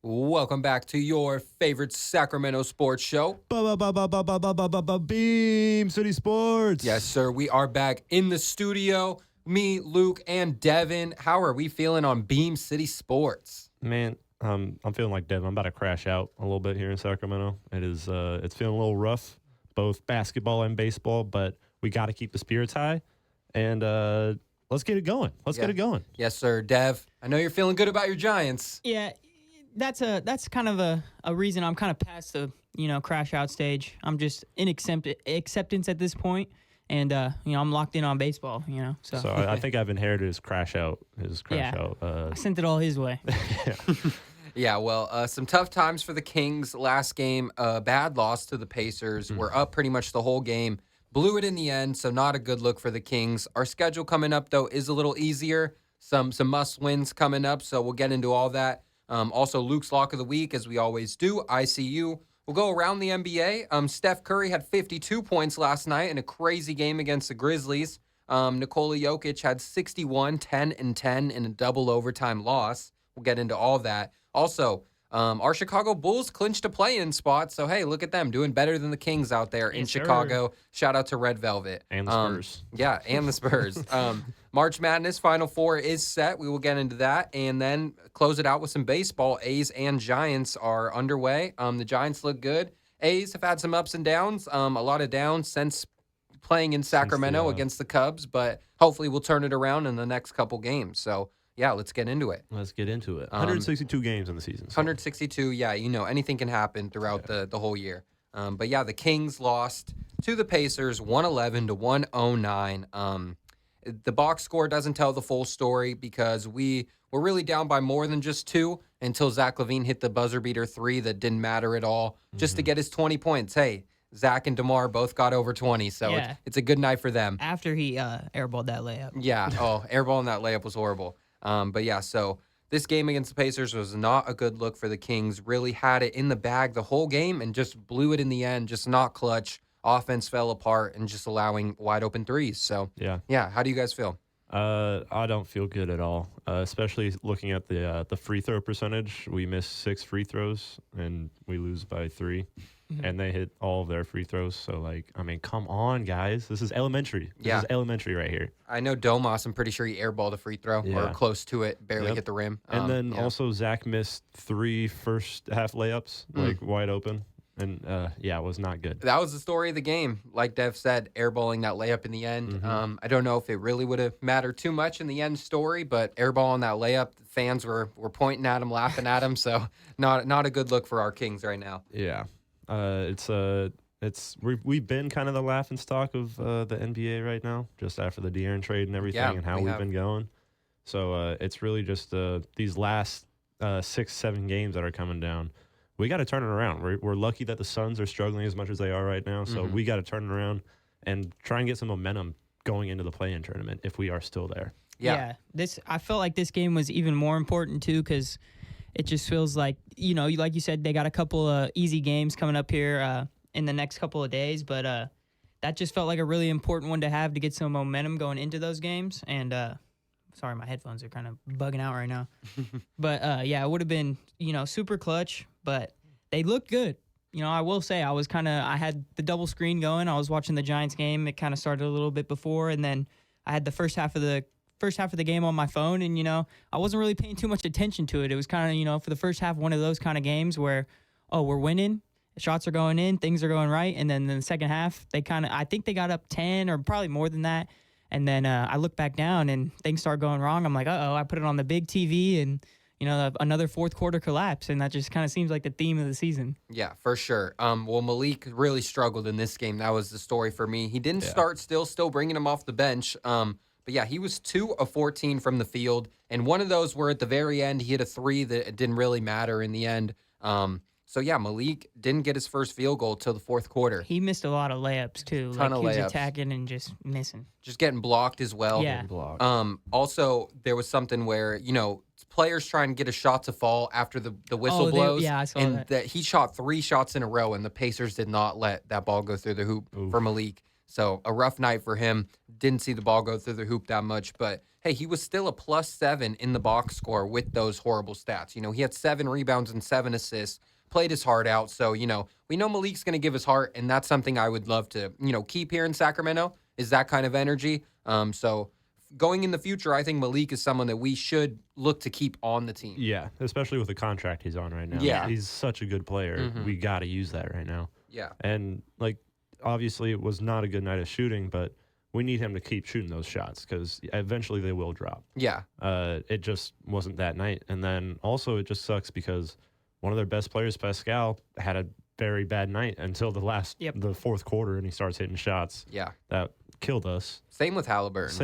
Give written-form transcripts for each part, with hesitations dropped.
Welcome back to your favorite Sacramento sports show. Beam City Sports. Yes, sir. We are back in the studio. Me, Luke, and Devin. How are we feeling on Beam City Sports? Man, I'm feeling like Devin. I'm about to crash out a little bit here in Sacramento. It's feeling a little rough, both basketball and baseball, but we got to keep the spirits high, and let's get it going. Let's get it going. Yes, sir. Dev, I know you're feeling good about your Giants. Yeah, that's kind of a reason I'm kind of past the crash out stage. I'm just in acceptance at this point, and I'm locked in on baseball. So I think I've inherited his crash out. I sent it all his way. Yeah, well, some tough times for the Kings last game. Bad loss to the Pacers. We're up pretty much the whole game. Blew it in the end, so not a good look for the Kings. Our schedule coming up, though, is a little easier. Some must-wins coming up, so we'll get into all that. Also, Luke's Lock of the Week, as we always do, ICU. We'll go around the NBA. Steph Curry had 52 points last night in a crazy game against the Grizzlies. Nikola Jokic had 61, 10, and 10 in a double overtime loss. We'll get into all that. Also, our Chicago Bulls clinched a play-in spot, so hey, look at them doing better than the Kings out there in Chicago. Shout out to Red Velvet. And the Spurs. Yeah, and the Spurs. March Madness Final Four is set. We will get into that, and then close it out with some baseball. A's and Giants are underway. The Giants look good. A's have had some ups and downs, a lot of downs since playing in Sacramento against the Cubs, but hopefully we'll turn it around in the next couple games. So, yeah, let's get into it. 162 games in the season. So. 162, yeah, anything can happen throughout the whole year. But, yeah, the Kings lost to the Pacers 111 to 109. The box score doesn't tell the full story because we were really down by more than just two until Zach LaVine hit the buzzer beater three that didn't matter at all just to get his 20 points. Hey, Zach and DeMar both got over 20, so it's a good night for them. After he airballed that layup. Yeah, airballing that layup was horrible. But, yeah, so this game against the Pacers was not a good look for the Kings. Really had it in the bag the whole game and just blew it in the end, just not clutch. Offense fell apart and just allowing wide open threes. So, yeah. How do you guys feel? I don't feel good at all, especially looking at the free throw percentage. We missed 6 free throws, and we lose by 3. And they hit all of their free throws. So, come on, guys. This is elementary. This is elementary right here. I know Domas, I'm pretty sure he airballed a free throw or close to it, barely hit the rim. And then also Zach missed 3 first-half layups, wide open. And, it was not good. That was the story of the game. Like Dev said, airballing that layup in the end. I don't know if it really would have mattered too much in the end story, but airballing that layup, fans were pointing at him, laughing at him. So not a good look for our Kings right now. Yeah. We've been kind of the laughingstock of the NBA right now, just after the De'Aaron trade and everything, and how we've been going. So it's really just these last 6-7 games that are coming down. We got to turn it around. We're lucky that the Suns are struggling as much as they are right now, so we got to turn it around and try and get some momentum going into the play-in tournament if we are still there. Yeah. I felt like this game was even more important too because it just feels like like you said, they got a couple of easy games coming up here in the next couple of days, but that just felt like a really important one to have to get some momentum going into those games. And sorry, my headphones are kind of bugging out right now. But, it would have been, super clutch, but they looked good. I will say I had the double screen going. I was watching the Giants game. It kind of started a little bit before, and then I had the first half of the game on my phone, and, I wasn't really paying too much attention to it. It was kind of, for the first half, one of those kind of games where, we're winning, shots are going in, things are going right, and then in the second half, I think they got up 10 or probably more than that. And then I look back down and things start going wrong. I'm like, I put it on the big TV and, another fourth quarter collapse. And that just kind of seems like the theme of the season. Yeah, for sure. Well, Malik really struggled in this game. That was the story for me. He didn't start still bringing him off the bench. But yeah, he was 2 of 14 from the field. And one of those were at the very end. He hit a 3 that it didn't really matter in the end. So, yeah, Malik didn't get his first field goal till the fourth quarter. He missed a lot of layups, too. He was attacking and just missing. Just getting blocked as well. Yeah. Also, there was something where, players trying to get a shot to fall after the whistle blows. I saw that. He shot 3 shots in a row, and the Pacers did not let that ball go through the hoop for Malik. So a rough night for him. Didn't see the ball go through the hoop that much, but hey, he was still a +7 in the box score with those horrible stats. He had 7 rebounds and 7 assists, played his heart out. So, we know Malik's going to give his heart, and that's something I would love to, keep here in Sacramento is that kind of energy. So going in the future, I think Malik is someone that we should look to keep on the team. Yeah, especially with the contract he's on right now. Yeah. He's such a good player. Mm-hmm. We got to use that right now. Yeah. And, obviously it was not a good night of shooting, but we need him to keep shooting those shots because eventually they will drop. Yeah. It just wasn't that night. And then also it just sucks because one of their best players, Pascal, had a very bad night until the fourth quarter, and he starts hitting shots. Yeah. That killed us. Same with Halliburton.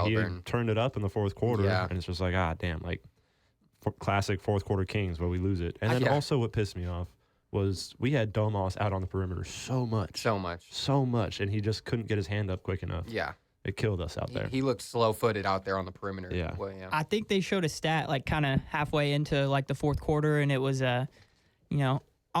He turned it up in the fourth quarter, Yeah. and it's just like, damn, classic fourth quarter Kings where we lose it. And then also what pissed me off was we had Domas out on the perimeter so much, and he just couldn't get his hand up quick enough. Yeah. It killed us out there. He looked slow-footed out there on the perimeter. Yeah. Well, yeah. I think they showed a stat kind of halfway into the fourth quarter, and it was all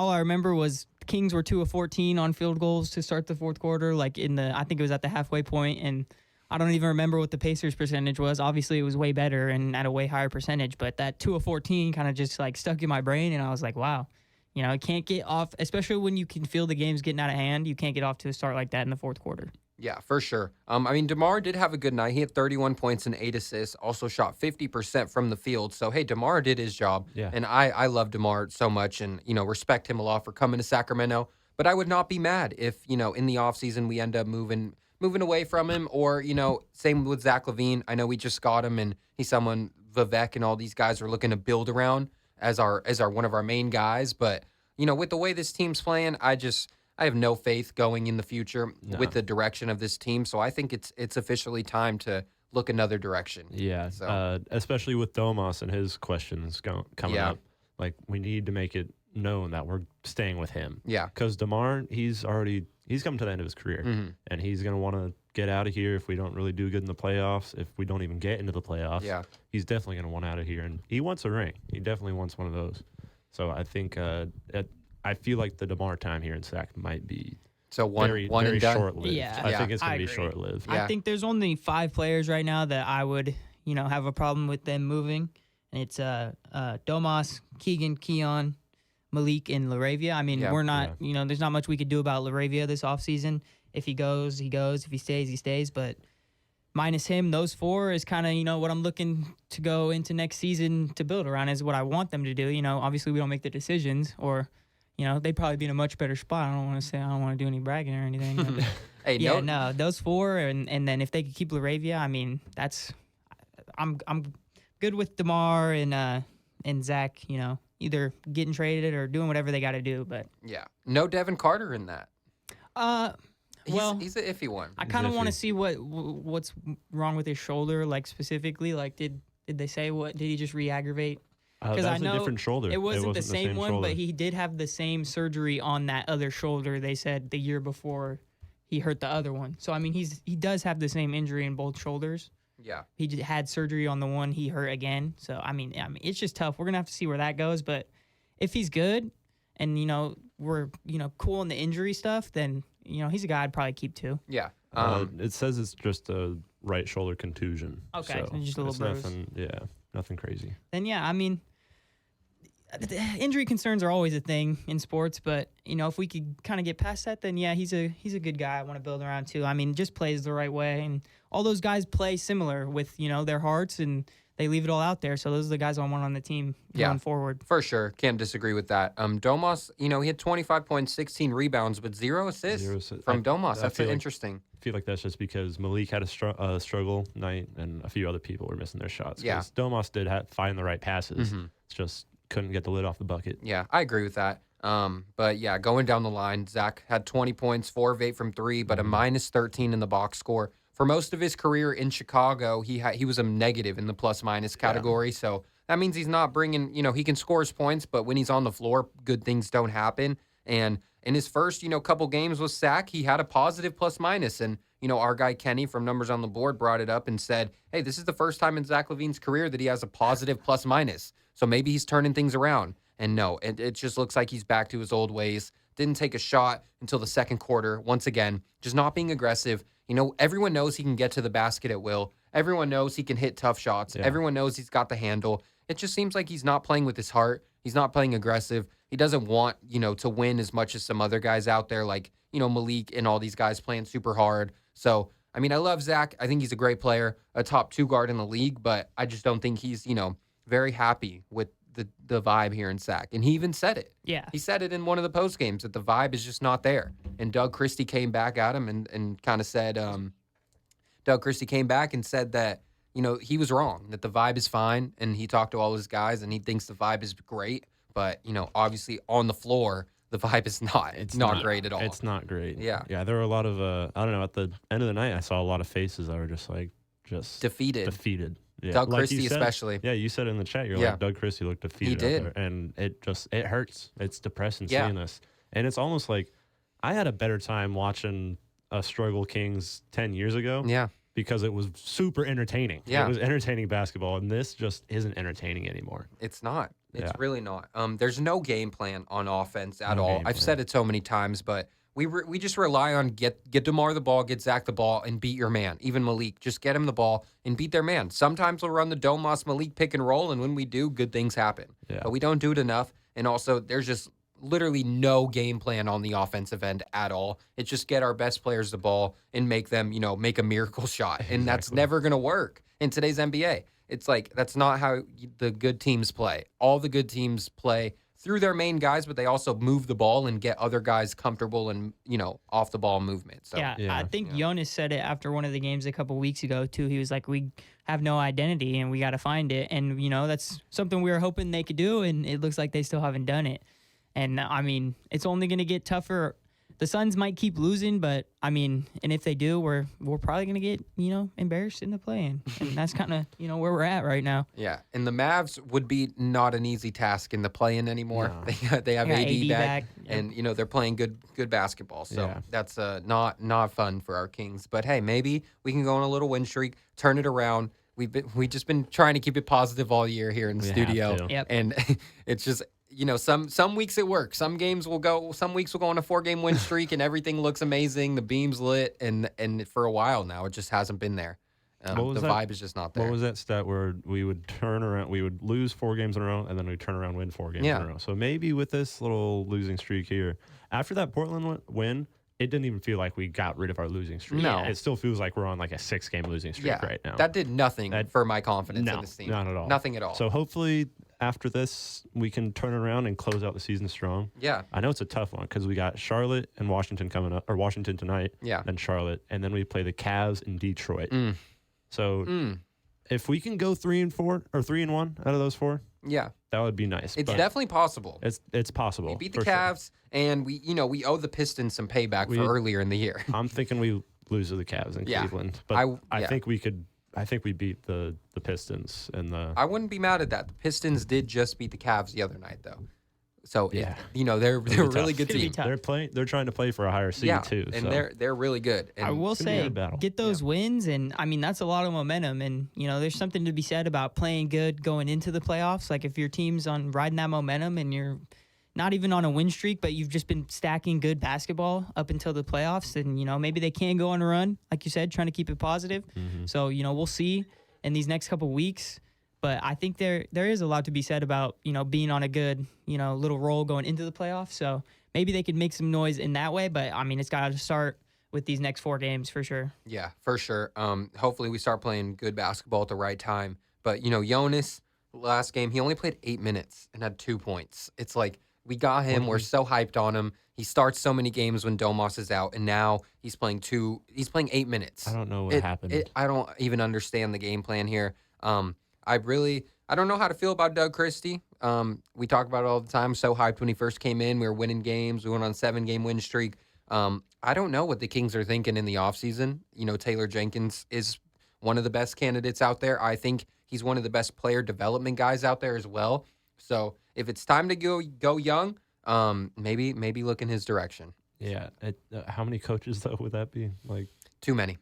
I remember was Kings were 2 of 14 on field goals to start the fourth quarter. I think it was at the halfway point, and I don't even remember what the Pacers percentage was. Obviously, it was way better and at a way higher percentage, but that 2 of 14 kind of just stuck in my brain, and I was like, wow. It can't get off, especially when you can feel the game's getting out of hand. You can't get off to a start like that in the fourth quarter. Yeah, for sure. DeMar did have a good night. He had 31 points and 8 assists, also shot 50% from the field. So, hey, DeMar did his job. Yeah. And I love DeMar so much and, respect him a lot for coming to Sacramento. But I would not be mad if, in the offseason we end up moving away from him or, same with Zach LaVine. I know we just got him and he's someone Vivek and all these guys are looking to build around as our one of our main guys. But, with the way this team's playing, I have no faith going in the future with the direction of this team. So I think it's officially time to look another direction. Yeah, So. Especially with Domas and his questions coming up. We need to make it known that we're staying with him. Yeah. Because DeMar, he's come to the end of his career. Mm-hmm. And he's going to want to get out of here if we don't really do good in the playoffs, if we don't even get into the playoffs. Yeah. He's definitely going to want out of here. And he wants a ring. He definitely wants one of those. So I think I feel like the DeMar time here in Sac might be very and done. short-lived. Yeah. I think it's going to be agree. short-lived. Yeah. I think there's only 5 players right now that I would, have a problem with them moving. And it's Domas, Keegan, Keon, Malik, and LaRavia. We're not, there's not much we could do about LaRavia this offseason. If he goes, he goes. If he stays, he stays. But minus him, those 4 is kind of, what I'm looking to go into next season to build around is what I want them to do. Obviously we don't make the decisions or, they'd probably be in a much better spot. I don't want to do any bragging or anything. But Hey, no, those 4, and then if they could keep LaRavia, I'm good with DeMar and Zach, either getting traded or doing whatever they got to do. But yeah, no Devin Carter in that. He's an iffy one. I kind of want to see what's wrong with his shoulder, specifically. Did they say what? Did he just re-aggravate? Because I know a different shoulder. It wasn't the same one, shoulder. But he did have the same surgery on that other shoulder. They said the year before he hurt the other one. So he does have the same injury in both shoulders. Yeah, he had surgery on the one he hurt again. So it's just tough. We're gonna have to see where that goes. But if he's good, and we're cool on the injury stuff, then he's a guy I'd probably keep too. Yeah. It says it's just a right shoulder contusion. Okay, so just a little bruise. Nothing crazy. Then injury concerns are always a thing in sports, but if we could kind of get past that, then he's a good guy I want to build around too. Just plays the right way, and all those guys play similar with their hearts, and they leave it all out there. So those are the guys I want on the team going forward. For sure, can't disagree with that. Domas, he had 25 points, 16 rebounds, but 0 assists from Domas. That's interesting. I feel like that's just because Malik had a struggle night, and a few other people were missing their shots. Yeah, Domas did find the right passes. Mm-hmm. It's just couldn't get the lid off the bucket. Yeah, I agree with that. But yeah, going down the line, Zach had 20 points, 4 of 8 from 3, but a minus 13 in the box score. For most of his career in Chicago, he was a negative in the plus-minus category. Yeah. So that means he's not bringing, he can score his points, but when he's on the floor, good things don't happen. And in his first, couple games with Sac, he had a positive plus-minus. And, our guy Kenny from Numbers on the Board brought it up and said, hey, this is the first time in Zach LaVine's career that he has a positive plus-minus. So maybe he's turning things around. And no, it just looks like he's back to his old ways. Didn't take a shot until the second quarter. Once again, just not being aggressive. Everyone knows he can get to the basket at will. Everyone knows he can hit tough shots. Yeah. Everyone knows he's got the handle. It just seems like he's not playing with his heart. He's not playing aggressive. He doesn't want, to win as much as some other guys out there, like, Malik and all these guys playing super hard. So, I love Zach. I think he's a great player, a top 2 guard in the league, but I just don't think he's, very happy with the vibe here in Sac. And he even said it. Yeah. He said it in one of the post games that the vibe is just not there. And Doug Christie came back at him and kind of said, Doug Christie came back and said that, he was wrong, that the vibe is fine. And he talked to all his guys and he thinks the vibe is great. But, obviously on the floor, the vibe is not. It's not great at all. It's not great. Yeah. Yeah, there were a lot of, I don't know, at the end of the night, I saw a lot of faces that were just defeated. Yeah. Doug Christie especially. Yeah, you said in the chat, you're like, Doug Christie looked defeated. He did. Out there, and it hurts. It's depressing seeing this. And it's almost like I had a better time watching a struggle Kings 10 years ago. Yeah. Because it was super entertaining. Yeah. It was entertaining basketball, and this just isn't entertaining anymore. It's not. It's really not. There's no game plan on offense at all. I've said it so many times, but we just rely on get DeMar the ball, get Zach the ball, and beat your man. Even Malik, just get him the ball and beat their man. Sometimes we'll run the Domas Malik pick and roll, and when we do, good things happen. Yeah. But we don't do it enough. And also, there's just literally no game plan on the offensive end at all. It's just get our best players the ball and make them, make a miracle shot. And that's never going to work in today's NBA. It's like that's not how the good teams play. All the good teams play through their main guys, but they also move the ball and get other guys comfortable and, off the ball movement. So I think Jonas said it after one of the games a couple weeks ago too. He was like, we have no identity and we got to find it. And, that's something we were hoping they could do. And it looks like they still haven't done it. And it's only going to get tougher. The Suns might keep losing, but and if they do, we're probably going to get, embarrassed in the play-in. And that's kind of, where we're at right now. Yeah. And the Mavs would be not an easy task in the play-in anymore. No. They have AD back. And, they're playing good basketball. So that's not fun for our Kings. But hey, maybe we can go on a little win streak, turn it around. We've just been trying to keep it positive all year here in the studio. Yep. And it's just some weeks it works. Some weeks we'll go on a 4-game win streak and everything looks amazing. The beam's lit, and for a while now it just hasn't been there. The vibe is just not there. What was that stat where we would turn around, we would lose 4 games in a row, and then we'd turn around and win 4 games in a row? So maybe with this little losing streak here, after that Portland win, it didn't even feel like we got rid of our losing streak. No. It still feels like we're on like a 6-game losing streak right now. That did nothing for my confidence in this team. Not at all. Nothing at all. So hopefully after this, we can turn around and close out the season strong. Yeah. I know it's a tough one because we got Charlotte and Washington coming up, or Washington tonight. Yeah. Then Charlotte, and then we play the Cavs in Detroit. So if we can go 3-4 or 3-1 out of those 4, that would be nice. It's definitely possible. It's possible. We beat the Cavs, and we owe the Pistons some payback for earlier in the year. I'm thinking we lose to the Cavs in Cleveland, but I think we could. I think we beat the Pistons and the. I wouldn't be mad at that. The Pistons did just beat the Cavs the other night, though. So they're a really good team. They're trying to play for a higher seed too. And they're really good. And I will say, get those wins, and that's a lot of momentum. And there's something to be said about playing good going into the playoffs. Like if your team's on riding that momentum and you're not even on a win streak, but you've just been stacking good basketball up until the playoffs, then maybe they can go on a run, like you said, trying to keep it positive. So we'll see in these next couple weeks. But I think there is a lot to be said about, being on a good, little roll going into the playoffs. So maybe they could make some noise in that way. But, it's got to start with these next 4 games for sure. Yeah, for sure. Hopefully we start playing good basketball at the right time. But, Jonas, last game, he only played 8 minutes and had 2 points. It's like we got him. We're so hyped on him. He starts so many games when Domas is out, and now he's playing 8 minutes. I don't know what happened. I don't even understand the game plan here. I don't know how to feel about Doug Christie. We talk about it all the time. So hyped when he first came in. We were winning games. We went on a 7-game win streak. I don't know what the Kings are thinking in the offseason. Taylor Jenkins is one of the best candidates out there. I think he's one of the best player development guys out there as well. So if it's time to go young, maybe look in his direction. Yeah. How many coaches though would that be? Like too many.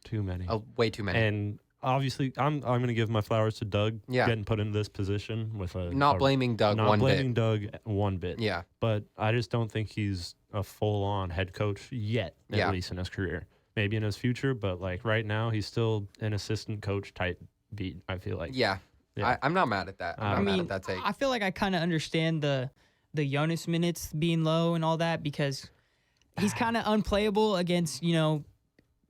Way too many. And obviously, I'm going to give my flowers to Doug getting put into this position with not blaming Doug one bit. Not blaming Doug one bit. Yeah. But I just don't think he's a full-on head coach yet, at least in his career. Maybe in his future, but like right now, he's still an assistant coach type beat, I feel like. Yeah. I'm not mad at that. I'm not mad at that take. I feel like I kind of understand the Jonas minutes being low and all that because he's kind of unplayable against,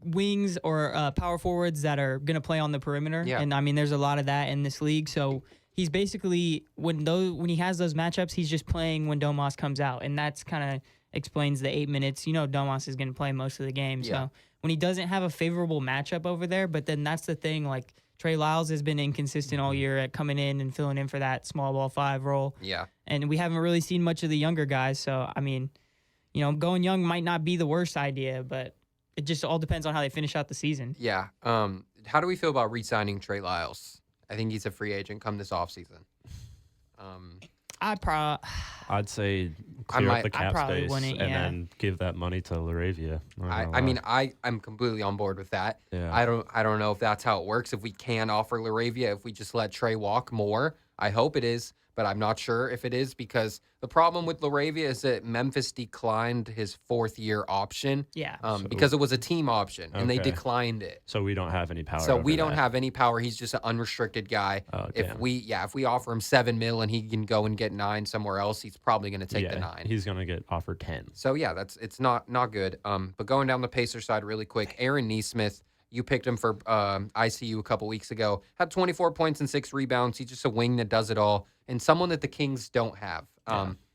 wings or power forwards that are going to play on the perimeter. Yeah. And I mean, there's a lot of that in this league. So he's basically, when he has those matchups, he's just playing when Domas comes out. And that's kind of explains the 8 minutes. Domas is going to play most of the game. Yeah. So when he doesn't have a favorable matchup over there, but then that's the thing, like Trey Lyles has been inconsistent all year at coming in and filling in for that small ball 5 role. Yeah. And we haven't really seen much of the younger guys. So, I mean, going young might not be the worst idea, but it just all depends on how they finish out the season. Yeah. How do we feel about re-signing Trey Lyles? I think he's a free agent come this offseason. I'd say clear up the cap space and then give that money to Laravia. I'm completely on board with that. Yeah. I don't know if that's how it works. If we can offer Laravia, if we just let Trey walk more, I hope it is, but I'm not sure if it is because the problem with Laravia is that Memphis declined his 4th-year option. Yeah. Because it was a team option and they declined it. So we don't have any power. So we don't have any power. He's just an unrestricted guy. Oh, if we offer him $7 million and he can go and get 9 somewhere else, he's probably going to take the 9. He's going to get offered 10. So yeah, it's not good. But going down the Pacers side really quick, Aaron Nesmith, you picked him for ICU a couple weeks ago. Had 24 points and 6 rebounds. He's just a wing that does it all, and someone that the Kings don't have.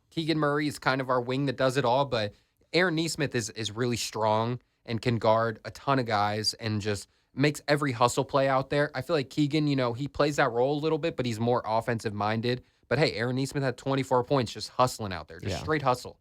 Keegan Murray is kind of our wing that does it all, but Aaron Nesmith is really strong and can guard a ton of guys and just makes every hustle play out there. I feel like Keegan, he plays that role a little bit, but he's more offensive minded. But hey, Aaron Nesmith had 24 points just hustling out there, just straight hustle.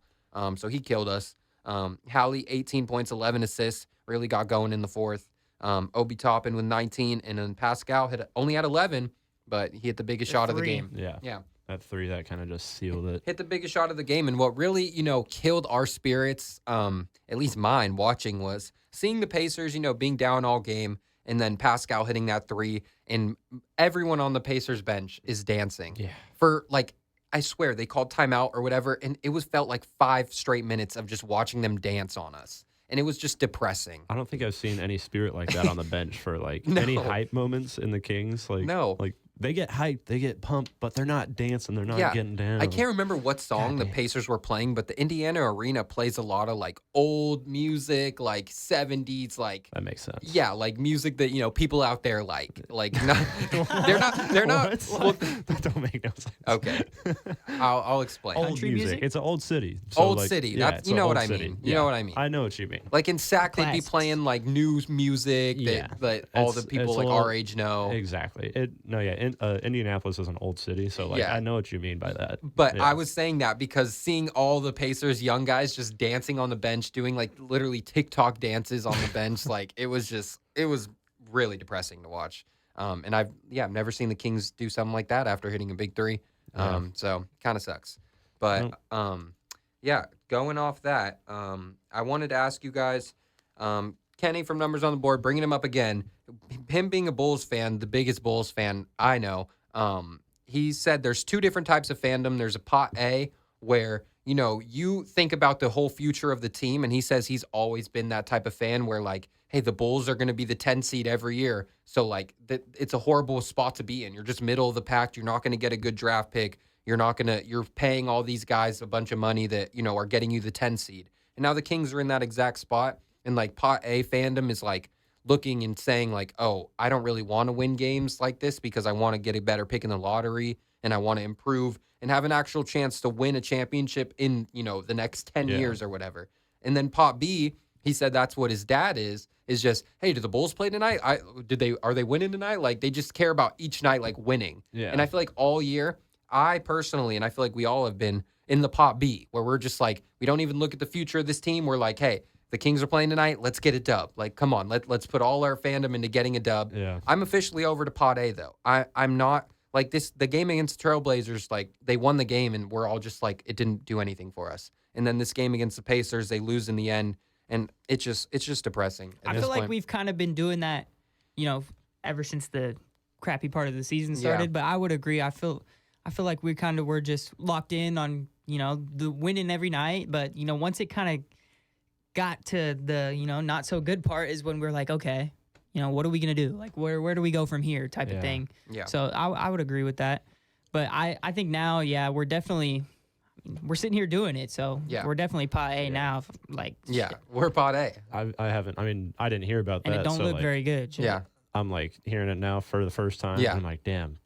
So he killed us. Hallie, 18 points, 11 assists, really got going in the 4th. Obi Toppin with 19, and then Pascal only had 11, but he hit the biggest shot of the game. Yeah. That 3 that kind of just sealed it. Hit the biggest shot of the game, and what really, killed our spirits, at least mine, watching was seeing the Pacers, being down all game, and then Pascal hitting that 3, and everyone on the Pacers bench is dancing. Yeah. For, I swear, they called timeout or whatever, and it felt like 5 straight minutes of just watching them dance on us. And it was just depressing. I don't think I've seen any spirit like that on the bench for any hype moments in the Kings. No. They get hyped, they get pumped, but they're not dancing. They're not getting down. I can't remember what song the Pacers were playing, but the Indiana Arena plays a lot of old music, 70s, that makes sense. Yeah, music that people out there like. They're not. Well, that don't make no sense. Okay, I'll explain. Old Country music? It's an old city. So Old city. That's you know what I mean. You know what I mean. I know what you mean. In Sac, they'd be playing new music that all the people our age know. Exactly. Indianapolis is an old city, so I know what you mean by that. But I was saying that because seeing all the Pacers young guys just dancing on the bench, doing literally TikTok dances on the bench, it was really depressing to watch. And I've never seen the Kings do something like that after hitting a big 3. So kind of sucks. But going off that, I wanted to ask you guys, Kenny from Numbers on the Board, bringing him up again. Him being a Bulls fan, the biggest Bulls fan I know, he said there's 2 different types of fandom. There's a pot A where, you think about the whole future of the team, and he says he's always been that type of fan where, hey, the Bulls are going to be the 10 seed every year. So, it's a horrible spot to be in. You're just middle of the pack. You're not going to get a good draft pick. You're paying all these guys a bunch of money that, are getting you the 10 seed. And now the Kings are in that exact spot. And, pot A fandom is, looking and saying, oh, I don't really want to win games like this because I want to get a better pick in the lottery and I want to improve and have an actual chance to win a championship in, the next 10 years or whatever. And then pot B, he said that's what his dad is just, hey, do the Bulls play tonight? Are they winning tonight? They just care about each night, winning. Yeah. And I feel like all year, I personally, and I feel like we all have been in the pot B where we're just we don't even look at the future of this team. We're hey, the Kings are playing tonight. Let's get a dub. Come on. Let's put all our fandom into getting a dub. Yeah. I'm officially over to pot A, though. I'm not the game against the Trailblazers, they won the game, and we're all just it didn't do anything for us. And then this game against the Pacers, they lose in the end, and it's just depressing. I feel like we've kind of been doing that, ever since the crappy part of the season started. But I would agree. I feel like we kind of were just locked in on the winning every night. But, once it kind of got to the, not so good part is when we're like, okay, what are we going to do? Like, where do we go from here type of thing. Yeah. So I would agree with that. But I think now, we're definitely – we're sitting here doing it, so we're definitely pot A now. We're pot A. I haven't. I mean, I didn't hear about that. And it don't look very good. Shit. Yeah, I'm like hearing it now for the first time. Yeah, I'm like, damn.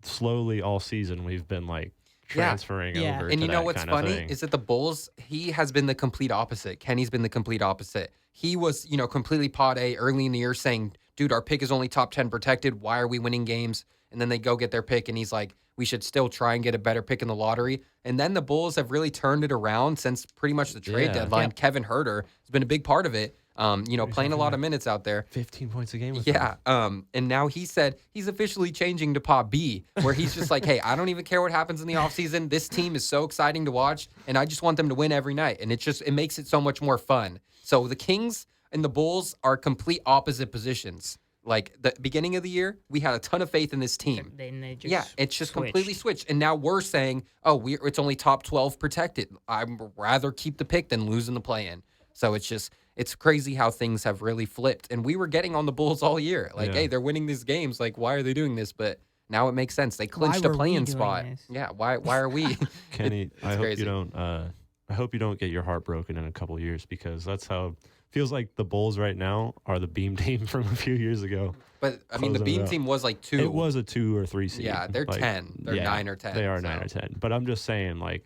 Slowly all season we've been like transferring over. And to you know that what's kind of funny thing. is that the Bulls. He has been the complete opposite. Kenny's been the complete opposite. He was completely pot A early in the year, saying, "Dude, our pick is only top 10 protected. Why are we winning games?" And then they go get their pick, and he's like, we should still try and get a better pick in the lottery. And then the Bulls have really turned it around since pretty much the trade deadline. Yep. Kevin Huerter has been a big part of it, playing a lot of minutes out there. 15 points a game with them. And now he said he's officially changing to pot B, where he's just like, hey, I don't even care what happens in the offseason. This team is so exciting to watch, and I just want them to win every night. And it makes it so much more fun. So the Kings and the Bulls are complete opposite positions. Like the beginning of the year, we had a ton of faith in this team. It's just completely switched. And now we're saying, it's only top 12 protected. I'd rather keep the pick than losing the play-in. So it's crazy how things have really flipped. And we were getting on the Bulls all year. Hey, they're winning these games. Like, why are they doing this? But now it makes sense. They clinched a play-in spot. Yeah, why are we? Kenny, I hope you don't. I hope you don't get your heart broken in a couple of years, because that's how. Feels like the Bulls right now are the Beam team from a few years ago. But, I mean, the Beam team was like 2. It was a 2 or 3 seed. Yeah, they're 10. They're 9 or 10. They are 9 or 10. But I'm just saying, like,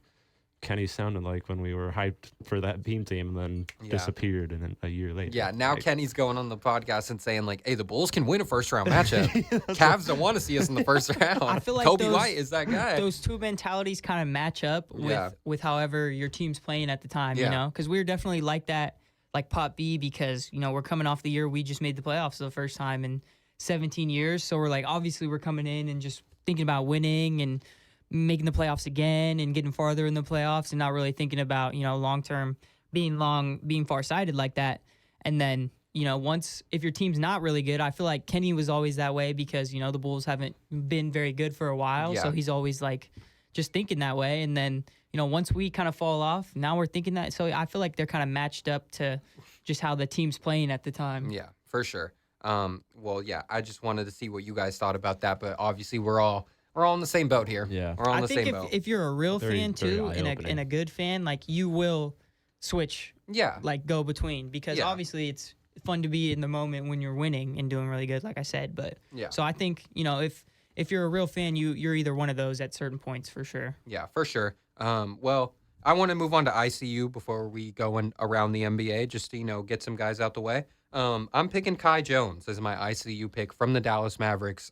Kenny sounded like when we were hyped for that Beam team and then disappeared and then a year later. Yeah, now Kenny's going on the podcast and saying, like, hey, the Bulls can win a first-round matchup. Cavs don't want to see us in the first round. I feel like Kobe White is that guy. Those two mentalities kind of match up with however your team's playing at the time, Because we're definitely like that. Like pot B, because we're coming off the year we just made the playoffs for the first time in 17 years. So we're like, obviously we're coming in and just thinking about winning and making the playoffs again and getting farther in the playoffs, and not really thinking about long term being farsighted like that. And then if your team's not really good, I feel like Kenny was always that way, because the Bulls haven't been very good for a while, so he's always like just thinking that way. And then once we kind of fall off, now we're thinking that. So I feel like they're kind of matched up to just how the team's playing at the time. Yeah, for sure. I just wanted to see what you guys thought about that, but obviously we're all in the same boat here. Yeah, we're all in the same boat. If you're a real fan too, and a good fan, like, you will switch. Yeah, like go between, because obviously it's fun to be in the moment when you're winning and doing really good, like I said. But so I think if you're a real fan, you're either one of those at certain points for sure. Yeah, for sure. I want to move on to ICU before we go around the NBA, just to, get some guys out the way. I'm picking Kai Jones as my ICU pick from the Dallas Mavericks.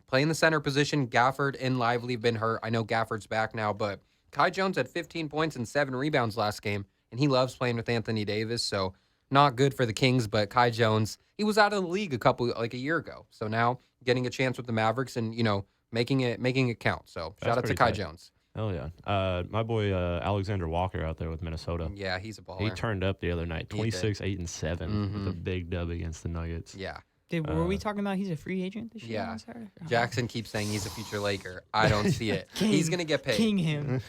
Playing the center position, Gafford and Lively have been hurt. I know Gafford's back now, but Kai Jones had 15 points and 7 rebounds last game, and he loves playing with Anthony Davis, so not good for the Kings. But Kai Jones, he was out of the league a year ago, so now getting a chance with the Mavericks and making it count. So shout out to Kai Jones. Hell yeah. My boy Alexander Walker out there with Minnesota. Yeah, he's a baller. He turned up the other night, 26, 8, and 7 with a big dub against the Nuggets. Yeah. Were we talking about he's a free agent this year? Yeah. Jackson keeps saying he's a future Laker. I don't see it. He's going to get paid. King him,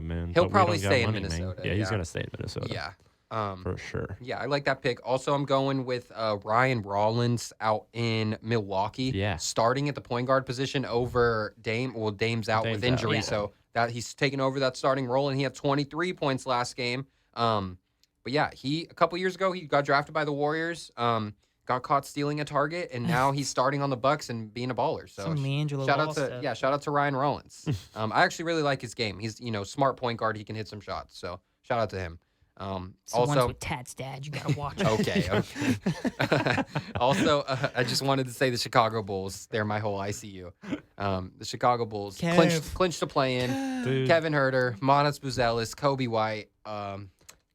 man. He'll probably stay in Minnesota. Yeah, he's going to stay in Minnesota. Yeah. For sure. Yeah, I like that pick. Also, I'm going with Ryan Rollins out in Milwaukee. Yeah. Starting at the point guard position over Dame. Well, Dame's out with injury, so that he's taken over that starting role, and he had 23 points last game. But yeah, a couple years ago, he got drafted by the Warriors, got caught stealing a target, and now he's starting on the Bucks and being a baller. So shout out to Ryan Rollins. I actually really like his game. He's smart point guard. He can hit some shots. So shout out to him. Also with Tat's dad, you gotta watch. Okay. Also, I just wanted to say the Chicago Bulls. They're my whole ICU. The Chicago Bulls clinched to play in. Dude. Kevin Huerter, Manas Buzelis, Kobe White. Kevin's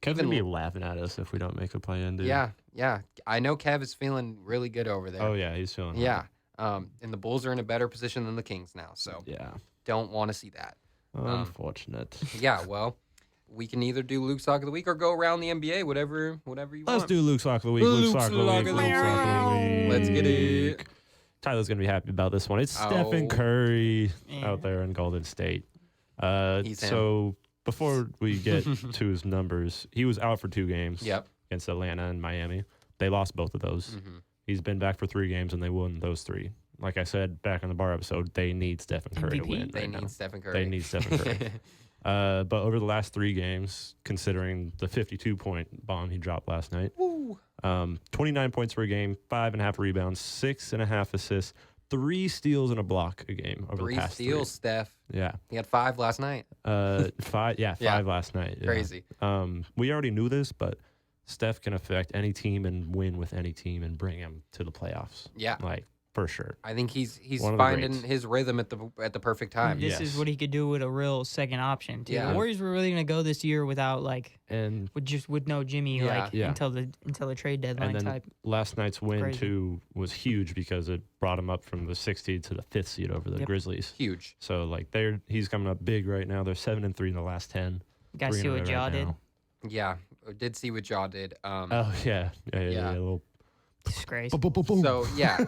gonna be laughing at us if we don't make a play-in, dude. Yeah. I know Kev is feeling really good over there. Oh yeah, he's feeling. Yeah. And the Bulls are in a better position than the Kings now. So don't want to see that. Unfortunate. Yeah. Well. We can either do Luke's Sock of the Week or go around the NBA, whatever you want. Let's do Luke's Sock of the Week. Luke's Sock of the Week. Let's get it. Tyler's going to be happy about this one. It's Stephen Curry out there in Golden State. So before we get to his numbers, he was out for 2 games. Yep. Against Atlanta and Miami. They lost both of those. Mm-hmm. He's been back for 3 games, and they won those 3. Like I said back on the bar episode, they need Stephen Curry to MVP? win They right need now. Stephen Curry. They need Stephen Curry. But over the last 3 games, considering the 52-point bomb he dropped last night, 29 points per game, 5.5 rebounds, 6.5 assists, 3 steals and a block a game over the past 3 steals, Steph. Yeah. He had 5 last night. 5 last night. Yeah. Crazy. We already knew this, but Steph can affect any team and win with any team and bring him to the playoffs. Yeah. Like, for sure. I think he's One of the finding greats. his rhythm at the perfect time. This is what he could do with a real second option. Too. Yeah. The Warriors were really gonna go this year without And with no Jimmy until the trade deadline and then type. last night's win Crazy. too was huge because it brought him up from the 6th seed to the 5th seed over the Grizzlies. Huge. So like he's coming up big right now. They're 7-3 in the last 10. Guys, see what Ja did. Yeah, I did see what Ja did. Oh yeah. A little. Disgrace. So yeah,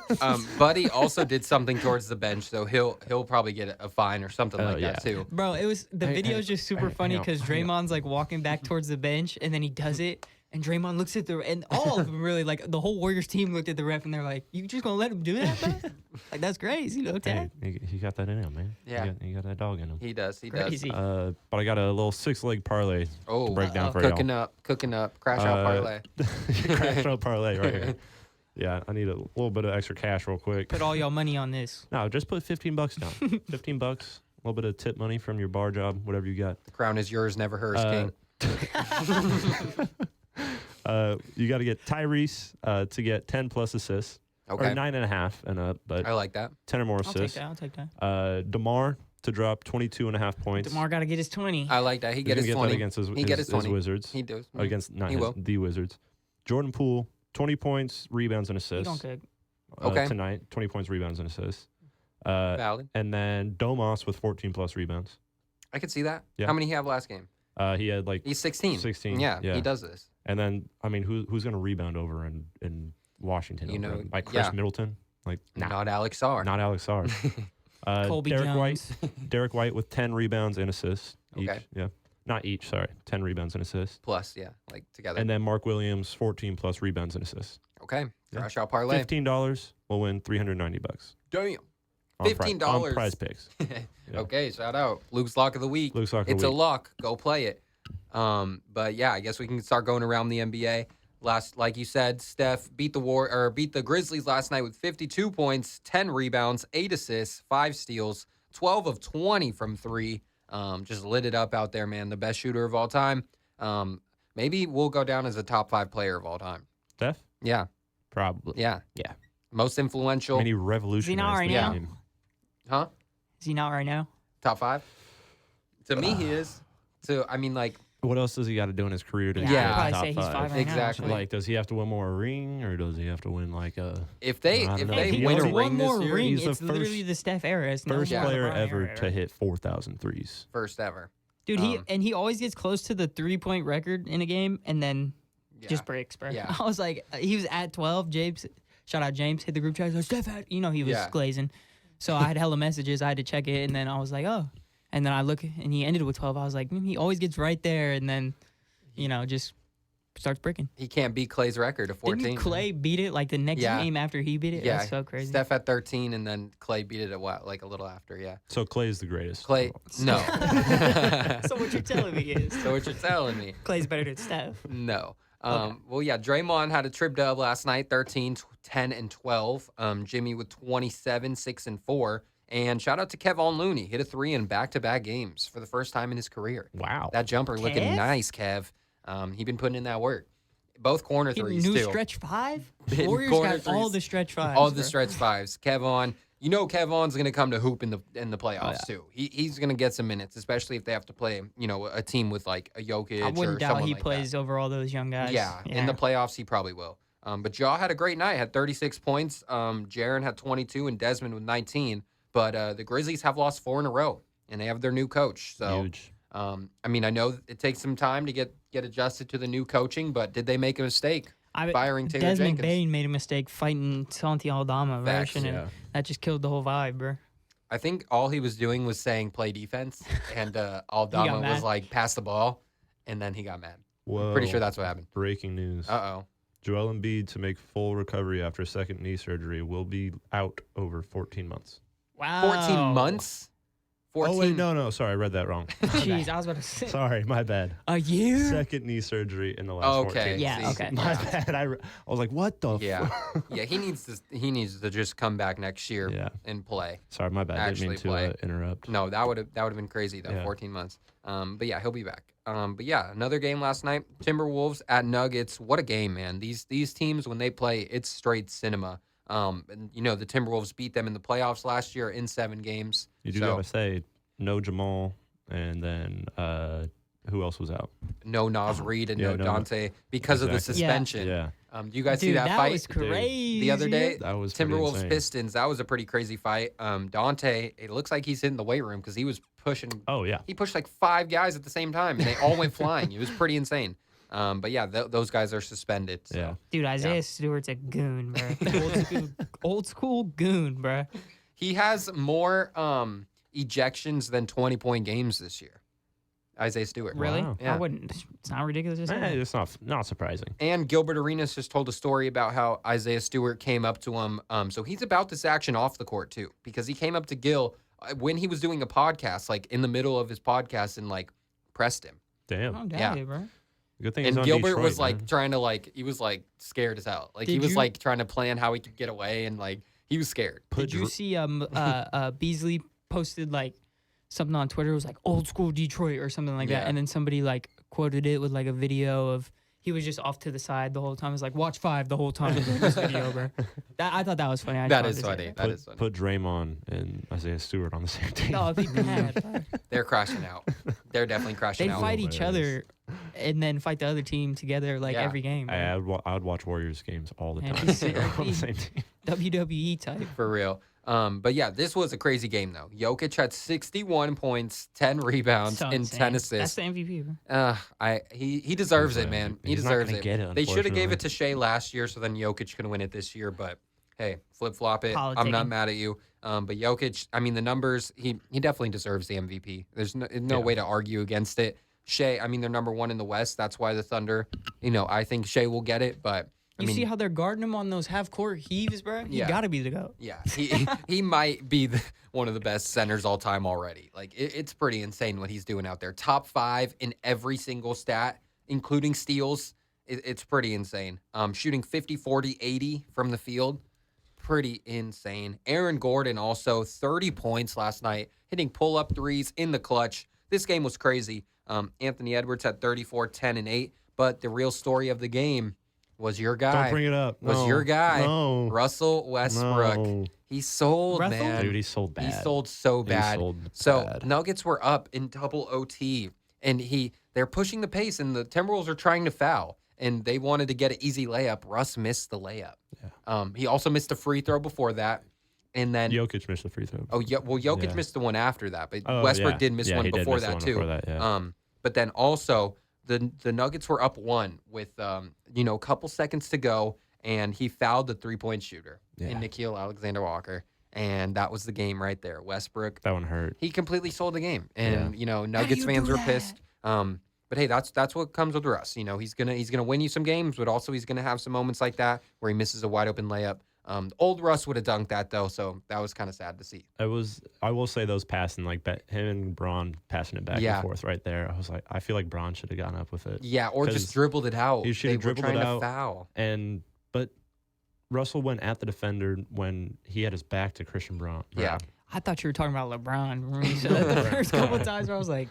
Buddy also did something towards the bench, so he'll probably get a fine or something like that too. Bro, the video's just super funny hang on, because Draymond's like walking back towards the bench and then he does it and Draymond looks at and all of them really like the whole Warriors team looked at the ref and they're like, "You just gonna let him do that, bro? Like that's crazy, okay?" Hey, he got that in him, man. Yeah. He got that dog in him. He does. Crazy. But I got a little 6-leg parlay to break down for cooking y'all. up, crash out parlay. Crash out parlay right here. Yeah, I need a little bit of extra cash real quick. Put all y'all money on this. No, just put $15 down. $15, a little bit of tip money from your bar job, whatever you got. The crown is yours, never hers, King. You got to get Tyrese to get 10 plus assists. Okay. Or 9.5 and up, but I like that. 10 or more I'll take assists. that. I'll take that. DeMar to drop 22.5 points. DeMar got to get his 20. I like that. He He's get gonna his get 20. that against his 20. Wizards. He does. Against not He will. the Wizards. Jordan Poole, 20 points, rebounds, and He assists. don't cook. Okay. Tonight, 20 points, rebounds, and assists. Valid. And then Domas with 14 plus rebounds. I could see that. Yeah. How many he have last game? He had like He's 16. 16. Yeah, Yeah. he does this. And then I mean, who's going to rebound over in Washington? You over know, him? Like Chris yeah. Middleton? Like Not Alex Sarr. not Alex Sarr. Colby Derek Jones. Derek White with 10 rebounds and assists. Okay. Each. Yeah. Not each, sorry. 10 rebounds and assists. Plus, yeah, like together. And then Mark Williams, 14 plus rebounds and assists. Okay. Yeah. Crash out parlay. $15 will win $390. Damn. On $15. on prize picks. Okay, shout out. Luke's lock of the week. Luke's lock of the It's a week. lock. Go play it. But yeah, I guess we can start going around the NBA. Like you said, Steph beat the Grizzlies last night with 52 points, 10 rebounds, 8 assists, 5 steals, 12 of 20 from 3. Just lit it up out there, man. The best shooter of all time. Maybe we'll go down as a top 5 player of all time. Steph? Yeah. Probably. Yeah. Yeah. Most influential. Many revolutionized right the now? game. Huh? Is he not right now? Top 5? To me, he is. So, I mean, like, What else does he got to do in his career to Yeah, get Yeah. to I'd the probably top say he's 5 5? right Exactly. now. Like, does he have to win more a ring, or does he have to win like a if they I don't know. win He a already ring one more this year, ring. He's the It's literally first- the Steph era. It's no first more player LeBron ever era. to hit 4,000 threes? first ever. Dude, Um, he always gets close to the 3-point record in a game and then Yeah. just breaks, bro. Yeah. I was like, he was at 12. James, shout out James, hit the group chat. He's like, Steph, he was Yeah. glazing. So I had hella messages. I had to check it, and then I was like, oh. And then I look, and he ended with 12. I was like, he always gets right there, and then, just starts breaking. He can't beat Clay's record of 14. Didn't Clay beat it like the next Yeah. game after he beat it? Yeah. That's so crazy. Steph had 13, and then Clay beat it at like a little after, yeah. So Clay's the greatest. Clay, no. So what you're telling me is So what you're telling me? Clay's better than Steph. No. Okay. Well, yeah, Draymond had a trip dub last night, 13, 10, and 12. Jimmy with 27, 6, and 4. And shout out to Kevon Looney. Hit a 3 in back-to-back games for the first time in his career. Wow. That jumper looking Kev? nice, Kev. He been putting in that work. Both corner threes, New too. stretch 5? Hitting Warriors corner got all threes. the stretch 5s. All the bro. stretch 5s. Kevon, Kevon's going to come to hoop in the playoffs, too. He's going to get some minutes, especially if they have to play, a team with, like, a Jokic I or wouldn't doubt someone he like plays that. over all those young guys. Yeah, in the playoffs, he probably will. But Ja had a great night, had 36 points. Jaren had 22 and Desmond with 19. But the Grizzlies have lost 4 in a row, and they have their new coach. So, Huge. I know it takes some time to get adjusted to the new coaching, but did they make a mistake firing Taylor Desmond Jenkins? Bain made a mistake fighting Santi Aldama Facts, version, and that just killed the whole vibe, bro. I think all he was doing was saying play defense, and Aldama was like, pass the ball, and then he got mad. Whoa. I'm pretty sure that's what happened. Breaking news. Uh-oh. Joel Embiid, to make full recovery after second knee surgery, will be out over 14 months. Wow. 14 months? 14? Oh, wait, no. Sorry, I read that wrong. Jeez, I was about to say. Sorry, my bad. A year? Second knee surgery in the last 14 Yeah, months. okay. My bad. I was like, what the fuck? Yeah, he needs to just come back next year and play. Sorry, my bad. I didn't mean to interrupt. No, that would have been crazy though. 14 months. But yeah, he'll be back. But yeah, another game last night. Timberwolves at Nuggets. What a game, man. These teams, when they play, it's straight cinema. And the Timberwolves beat them in the playoffs last year in 7 games. You do gotta say, no Jamal, and then who else was out? No Nas Reed and no Dante because of the suspension. Yeah. Do you guys see that fight? That was crazy. The other day, that was Timberwolves Pistons. That was a pretty crazy fight. Dante, it looks like he's in the weight room because he was pushing. Oh yeah. He pushed like 5 guys at the same time, and they all went flying. It was pretty insane. But yeah, those guys are suspended. So. Yeah. Dude, Isaiah Stewart's a goon, bro. old school goon, bro. He has more ejections than 20-point games this year. Isaiah Stewart. Really? Wow. Yeah. I wouldn't. It's not ridiculous. It's not surprising. And Gilbert Arenas just told a story about how Isaiah Stewart came up to him. So he's about this action off the court too, because he came up to Gil when he was doing a podcast, like in the middle of his podcast, and like pressed him. Damn. Oh, damn, bro. Good thing. And he's on Gilbert Detroit, was like man. trying to he was like scared as hell. Like he was like trying to plan how he could get away, and like he was scared. Did you see Beasley posted like something on Twitter? It was like old school Detroit or something like that, and then somebody like quoted it with like a video of he was just off to the side the whole time. It was like watch 5 the whole time in this video, bro. I thought that was funny. That is funny. That is funny. Put Draymond and Isaiah Stewart on the same team. No, it'd be bad. Bro. They're crashing out. They're definitely crashing They'd out. fight each other and then fight the other team together like every game. I would watch Warriors games all the Man, time. he's sick. On the same team. WWE type. For real. But yeah, this was a crazy game though. Jokic had 61 points, 10 rebounds, So and insane. 10 assists. That's the MVP, bro. He deserves it, man. He He's not deserves gonna it. get it, They should have gave unfortunately. it to Shea last year, so then Jokic could win it this year. But hey, flip flop it. I'm not Politicking. mad at you. But Jokic, I mean, the numbers, he definitely deserves the MVP. There's no way to argue against it. Shea, I mean, they're number 1 in the West. That's why the Thunder, I think Shea will get it. But You see how they're guarding him on those half-court heaves, bro? He got to be the GOAT. Yeah, he might be one of the best centers all time already. Like it's pretty insane what he's doing out there. Top 5 in every single stat, including steals. It's pretty insane. Shooting 50, 40, 80 from the field. Pretty insane. Aaron Gordon also 30 points last night, hitting pull-up threes in the clutch. This game was crazy. Anthony Edwards had 34, 10, and 8. But the real story of the game was your guy. Don't bring it up. Was No. your guy, No. Russell Westbrook. No. He sold, Russell? man. Dude, he sold bad. He sold so bad. So bad. Nuggets were up in double OT, and they're pushing the pace, and the Timberwolves are trying to foul, and they wanted to get an easy layup. Russ missed the layup. Yeah. He also missed a free throw before that, and then Jokic missed the free throw. Oh, yeah. Well, Jokic Yeah. missed the one after that, but Oh, Westbrook yeah. did miss Yeah, one he did before miss the that one too. before that, yeah. But then also the Nuggets were up 1 with a couple seconds to go, and he fouled the 3-point shooter in Nickeil Alexander-Walker, and that was the game right there. Westbrook, That one hurt. he completely sold the game, and Nuggets fans were pissed. But hey, that's what comes with Russ. He's gonna win you some games, but also he's gonna have some moments like that where he misses a wide open layup. Old Russ would have dunked that though, so that was kind of sad to see. I will say those passing, like him and Braun passing it back and forth right there. I was like, I feel like Braun should have gotten up with it. Yeah, or just dribbled it out. He should have dribbled trying it to out. foul. But Russell went at the defender when he had his back to Christian Braun. Yeah. I thought you were talking about LeBron. Remember you said that the first couple of times where I was like,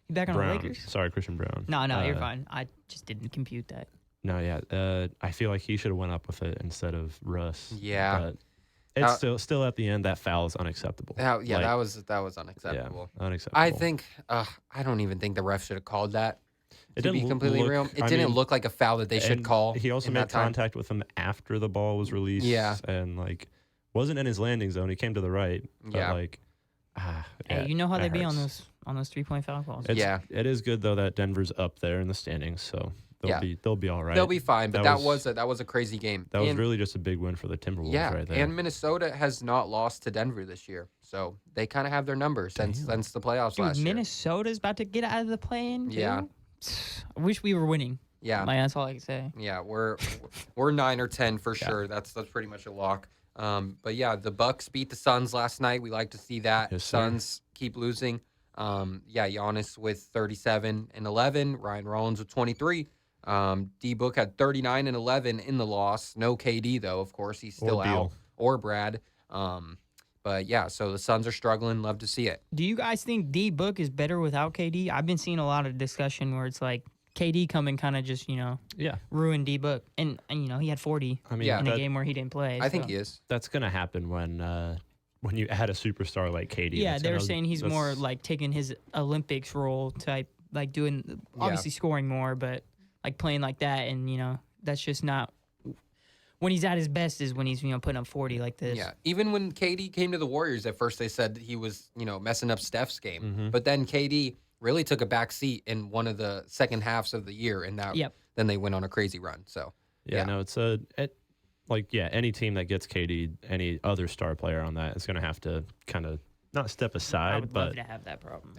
you back on the Brown. Lakers? Sorry, Christian Brown. No, you're fine. I just didn't compute that. No, yeah. I feel like he should have went up with it instead of Russ. Yeah. But it's still at the end, that foul is unacceptable. That was unacceptable. Yeah, unacceptable. I think I don't even think the ref should have called that. It To be didn't completely look- real, it I didn't mean, look like a foul that they should and call. He also in made that time. contact with him after the ball was released. Yeah. And wasn't in his landing zone. He came to the right. But Yeah. Hey, you know how that they be on hurts. those 3-point foul calls. It is good though that Denver's up there in the standings. So they'll be all right. They'll be fine. But that was a crazy game. That was really just a big win for the Timberwolves right there. And Minnesota has not lost to Denver this year, so they kind of have their number since the playoffs last year. Minnesota's about to get out of the play-in. Yeah. I wish we were winning. Yeah, that's all I can say. Yeah, we're 9 or 10 for sure. That's pretty much a lock. But yeah, the Bucks beat the Suns last night. We like to see that. Yes, Suns keep losing. Giannis with 37 and 11. Ryan Rollins with 23. D-Book had 39 and 11 in the loss. No KD though, of course. He's still out. Or Brad. But yeah, so the Suns are struggling. Love to see it. Do you guys think D-Book is better without KD? I've been seeing a lot of discussion where it's like KD coming kind of just, ruined D-Book. And he had 40 in a game where he didn't play. I think he is. That's going to happen when you add a superstar like KD. Yeah, they were saying he's more like taking his Olympics role type, like doing, obviously scoring more, but like playing like that. And, that's just not, when he's at his best is when he's, putting up 40 like this. Yeah, even when KD came to the Warriors, at first they said he was, messing up Steph's game. But then KD really took a back seat in one of the second halves of the year, and then they went on a crazy run. So no, it's any team that gets KD, any other star player on that is going to have to kind of not step aside. I would love to have that problem.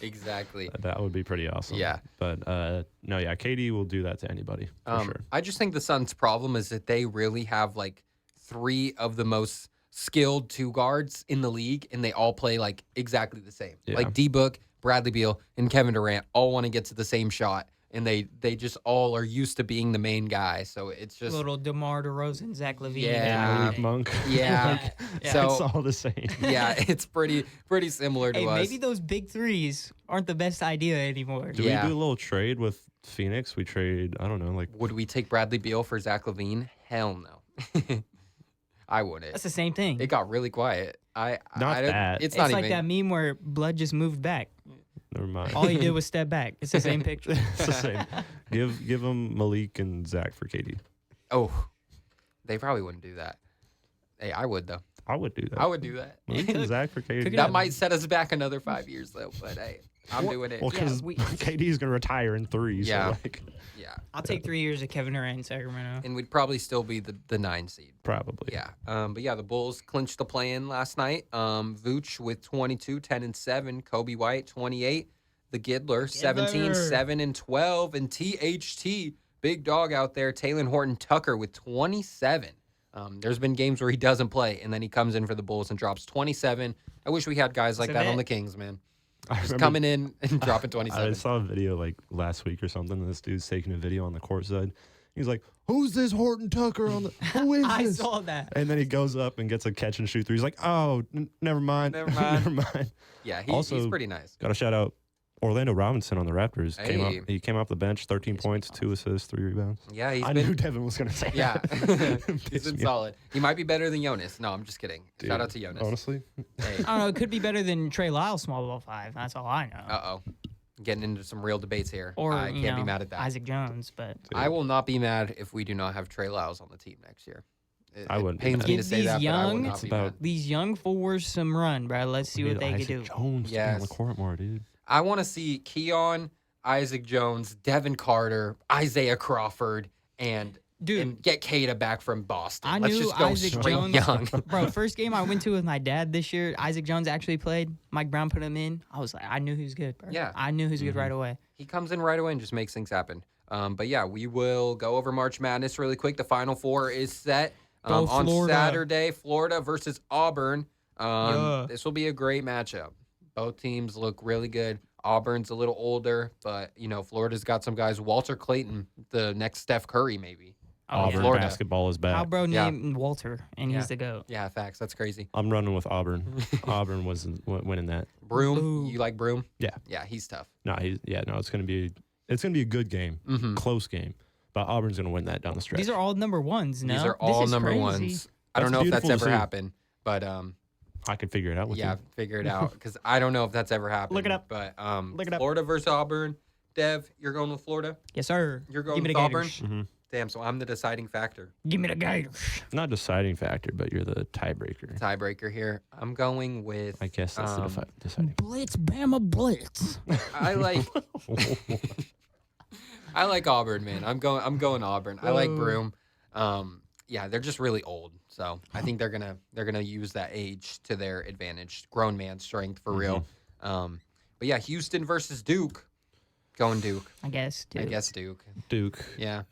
Exactly. That would be pretty awesome. Yeah. But KD will do that to anybody for sure. I just think the Suns' problem is that they really have like 3 of the most skilled 2 guards in the league, and they all play like exactly the same. Yeah. Like D-Book, Bradley Beal, and Kevin Durant all want to get to the same shot, and they just all are used to being the main guy. So it's just little DeMar DeRozan, Zach LaVine, Malik Monk. Yeah. So it's all the same. Yeah, it's pretty similar to us. Maybe those big threes aren't the best idea anymore. Do we do a little trade with Phoenix? We trade, I don't know, like would we take Bradley Beal for Zach LaVine? Hell no. I wouldn't. That's the same thing. It got really quiet. That. It's not like even that meme where Blood just moved back. Never mind. All he did was step back. It's the same picture. It's the same. Give him Malik and Zach for KD. Oh, they probably wouldn't do that. Hey, I would though. I would do that. I would do that. Malik and Zach for KD. That might set us back another 5 years though. But hey, I'm doing it. Well, because KD's gonna retire in 3. Yeah. So yeah. I'll take 3 years of Kevin Durant in Sacramento. And we'd probably still be the 9 seed. Probably. Yeah. But yeah, the Bulls clinched the play-in last night. Vooch with 22, 10 and 7. Kobe White 28. The Giddler 17, 7 and 12. And THT, big dog out there, Talen Horton-Tucker with 27. There's been games where he doesn't play, and then he comes in for the Bulls and drops 27. I wish we had guys like that on the Kings, man. Just coming in and dropping 27. I saw a video like last week or something. This dude's taking a video on the court side. He's like, "Who's this Horton Tucker on the? Who is this?" I saw that. And then he goes up and gets a catch and shoot 3. He's like, "Oh, never mind. Never mind." Yeah, he's pretty nice. Got to shout out Orlando Robinson on the Raptors. Hey. He came off the bench, 13 points, 2 assists, 3 rebounds. Yeah, I knew Devin was going to say that. Yeah. He's been solid. He might be better than Jonas. No, I'm just kidding. Dude, shout out to Jonas. Honestly. Hey. I don't know. It could be better than Trey Lyles, small ball 5. That's all I know. Uh-oh. Getting into some real debates here. Or, I can't be mad at that. Isaac Jones, but I will not be mad if we do not have Trey Lyles on the team next year. I wouldn't. Pains me to say that, but I will not be mad. These young forwards some run, bro. Let's see what they can do. Jones to be on the court more, dude. I want to see Keon, Isaac Jones, Devin Carter, Isaiah Crawford, and get Kata back from Boston. I Let's knew just go Isaac straight Jones, young. Bro, first game I went to with my dad this year, Isaac Jones actually played. Mike Brown put him in. I was like, I knew he was good, bro. Yeah. I knew he was good right away. He comes in right away and just makes things happen. But yeah, we will go over March Madness really quick. The Final Four is set on Saturday. Florida versus Auburn. This will be a great matchup. Both teams look really good. Auburn's a little older, but, Florida's got some guys. Walter Clayton, the next Steph Curry, maybe. Auburn Florida. basketball is back. How bro named Walter, and he's the GOAT. Yeah, facts. That's crazy. I'm running with Auburn. Auburn was winning that. Broom, you like Broom? Yeah. Yeah, he's tough. No, it's gonna be a good game, close game, but Auburn's gonna win that down the stretch. These are all number ones. No, these are all number crazy. ones. I don't know if that's ever happened, but I can figure it out with you. Figure it out because I don't know if that's ever happened. Look it up. But Look it up. Florida versus Auburn. Dev, you're going with Florida? Yes, sir. You're going Give me with the Auburn? Gators. Mm-hmm. Damn, so I'm the deciding factor. Give me the Gators. Not deciding factor, but you're the tiebreaker. Tiebreaker here. I'm going with. I guess that's the deciding. Blitz, Bama, Blitz. I like. I like Auburn, man. I'm going Auburn. I like Broome. Yeah, they're just really old, so I think they're gonna use that age to their advantage. Grown man strength for real. But yeah, Houston versus Duke. Going Duke. I guess Duke. Duke. Yeah.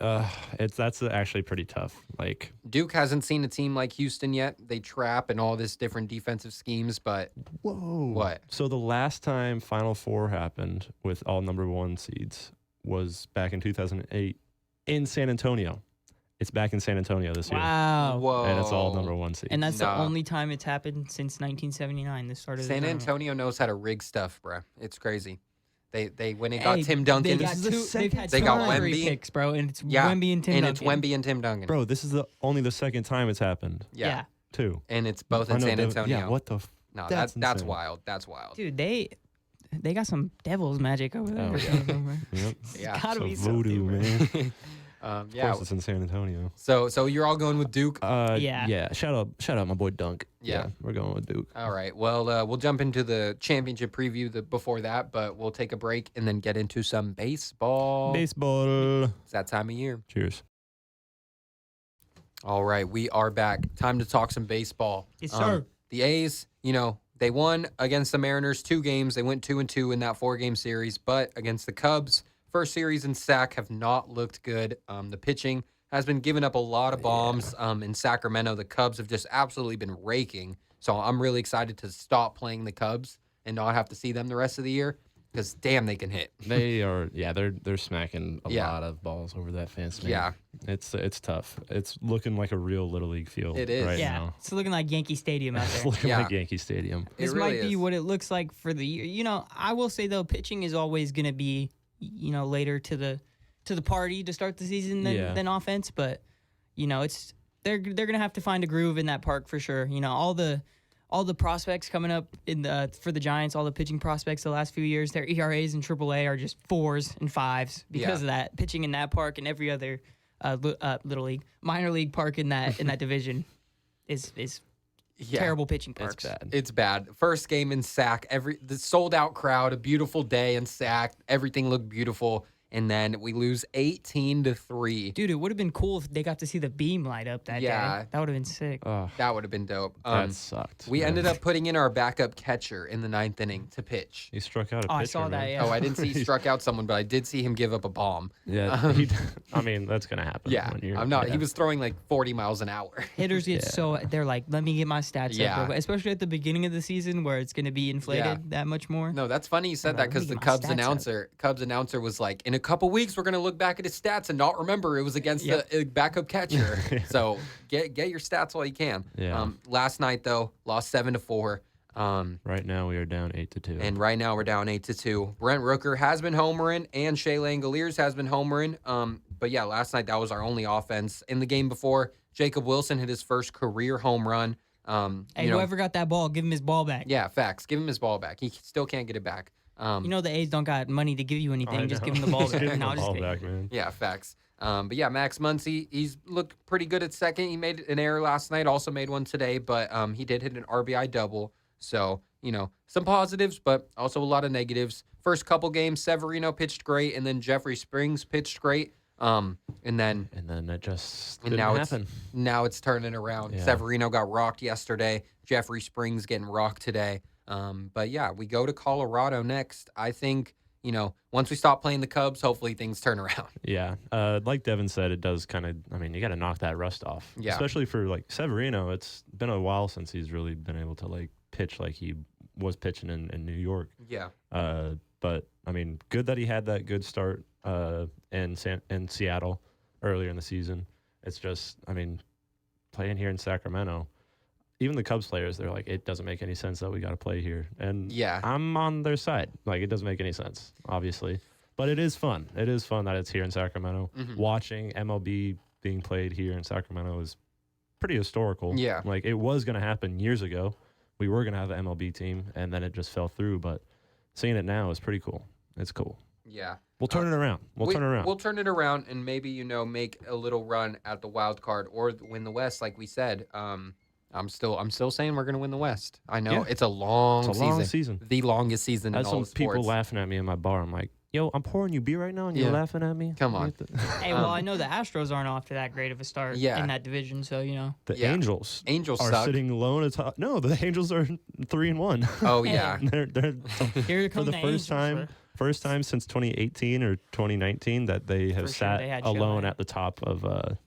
That's actually pretty tough. Like Duke hasn't seen a team like Houston yet. They trap and all this different defensive schemes, but whoa. What? So the last time Final Four happened with all number 1 seeds was back in 2008 in San Antonio. It's back in San Antonio this year. Wow. Whoa. And it's all number 1 seeds. And that's the only time it's happened since 1979. The start of San the Antonio knows how to rig stuff, bro. It's crazy. They when it got Tim Duncan, they've had they got lottery Wemby picks, bro, and it's Wemby and Tim Duncan. it's Wemby and Tim Duncan. Bro, this is only the second time it's happened. Yeah. Too. And it's both in San Antonio. Yeah, what the No, that's that's insane. wild. That's wild. Dude, they got some devil's magic over there. Oh, yeah. Yep. Yeah. Gotta So be voodoo, something, man. Of Yeah. course it's in San Antonio. So you're all going with Duke? Yeah. Yeah. Shout out my boy Dunk. Yeah. We're going with Duke. All right. Well, we'll jump into the championship preview before that, but we'll take a break and then get into some baseball. Baseball. It's that time of year. Cheers. All right, we are back. Time to talk some baseball. Yes, sir. The A's, they won against the Mariners 2 games. They went 2-2 in that 4-game series, but against the Cubs, first series in SAC have not looked good. The pitching has been giving up a lot of bombs. In Sacramento, the Cubs have just absolutely been raking. So I'm really excited to stop playing the Cubs and not have to see them the rest of the year because, damn, they can hit. They are, they're smacking a lot of balls over that fence, man. Yeah. It's tough. It's looking like a real Little League field It is. right Yeah, now. it's looking like Yankee Stadium out It's there. looking Yeah. like Yankee Stadium. It This really might be is. what it looks like for the year. I will say though, pitching is always going to be, later to the party to start the season than offense. But it's they're going to have to find a groove in that park for sure. All the prospects coming up for the Giants, all the pitching prospects the last few years, their ERAs in AAA are just 4s and 5s because of that. Pitching in that park and every other little league, minor league park in that division is terrible pitching parks. It's bad. It's bad. First game in SAC, the sold out crowd, a beautiful day in SAC. Everything looked beautiful. And then we lose 18-3. Dude, it would have been cool if they got to see the beam light up that day. That would have been sick. That would have been dope. That sucked. We man. ended up putting in our backup catcher in the 9th inning to pitch. He struck out a pitcher. I saw that, man. yeah. Oh, I didn't see he struck out someone, but I did see him give up a bomb. Yeah. I mean, that's gonna happen. Yeah, when you're, I'm not. yeah. He was throwing like 40 miles an hour. Hitters get they're like, let me get my stats Yeah. up, especially at the beginning of the season where it's going to be inflated that much more. No, that's funny you said that because the Let me get my Cubs announcer was like, in a couple weeks we're gonna look back at his stats and not remember it was against the backup catcher. So get your stats while you can. Yeah. Last night though, lost 7-4. Right now we are down 8-2. And right now we're down 8-2. Brent Rooker has been homering and Shea Langoliers has been homering. But yeah, last night that was our only offense. In the game before, Jacob Wilson hit his first career home run. Hey, whoever got that ball, give him his ball back. Yeah, facts. Give him his ball back. He still can't get it back. The A's don't got money to give you anything. Just give him the ball back. Give him No, the just ball kidding. back, man. Yeah, facts. But yeah, Max Muncy, he's looked pretty good at second. He made an error last night, also made one today, but he did hit an RBI double. So, some positives, but also a lot of negatives. First couple games, Severino pitched great, and then Jeffrey Springs pitched great. And then it just and didn't now happen. it's turning around. Yeah. Severino got rocked yesterday. Jeffrey Springs getting rocked today. But yeah, we go to Colorado next. I think, once we stop playing the Cubs, hopefully things turn around. Yeah. Like Devin said, it does kind of, you got to knock that rust off. Yeah. Especially for like Severino. It's been a while since he's really been able to like pitch like he was pitching in New York. Yeah. But good that he had that good start in Seattle earlier in the season. It's just, playing here in Sacramento, even the Cubs players, they're like, it doesn't make any sense that we got to play here. And Yeah. I'm on their side. Like, it doesn't make any sense, obviously. But it is fun. It is fun that it's here in Sacramento. Mhm. Watching MLB being played here in Sacramento is pretty historical. Yeah. Like, it was going to happen years ago. We were going to have an MLB team, and then it just fell through. But seeing it now is pretty cool. It's cool. Yeah. We'll turn it around. We'll turn it around. We'll turn it around and maybe, make a little run at the wild card or win the West, like we said. I'm still saying we're gonna win the West. I know Yeah. it's a long It's a long season. the longest season I had in all some the sports. people laughing at me in my bar. I'm like, Yo, I'm pouring you beer right now, and you're laughing at me. Come on. Hey, well, I know the Astros aren't off to that great of a start in that division, so The Angels are suck. Sitting low in the top. No, the Angels are 3-1. Oh yeah, they're Here for the first time since 2018 or 2019 that they have sat alone at the top of the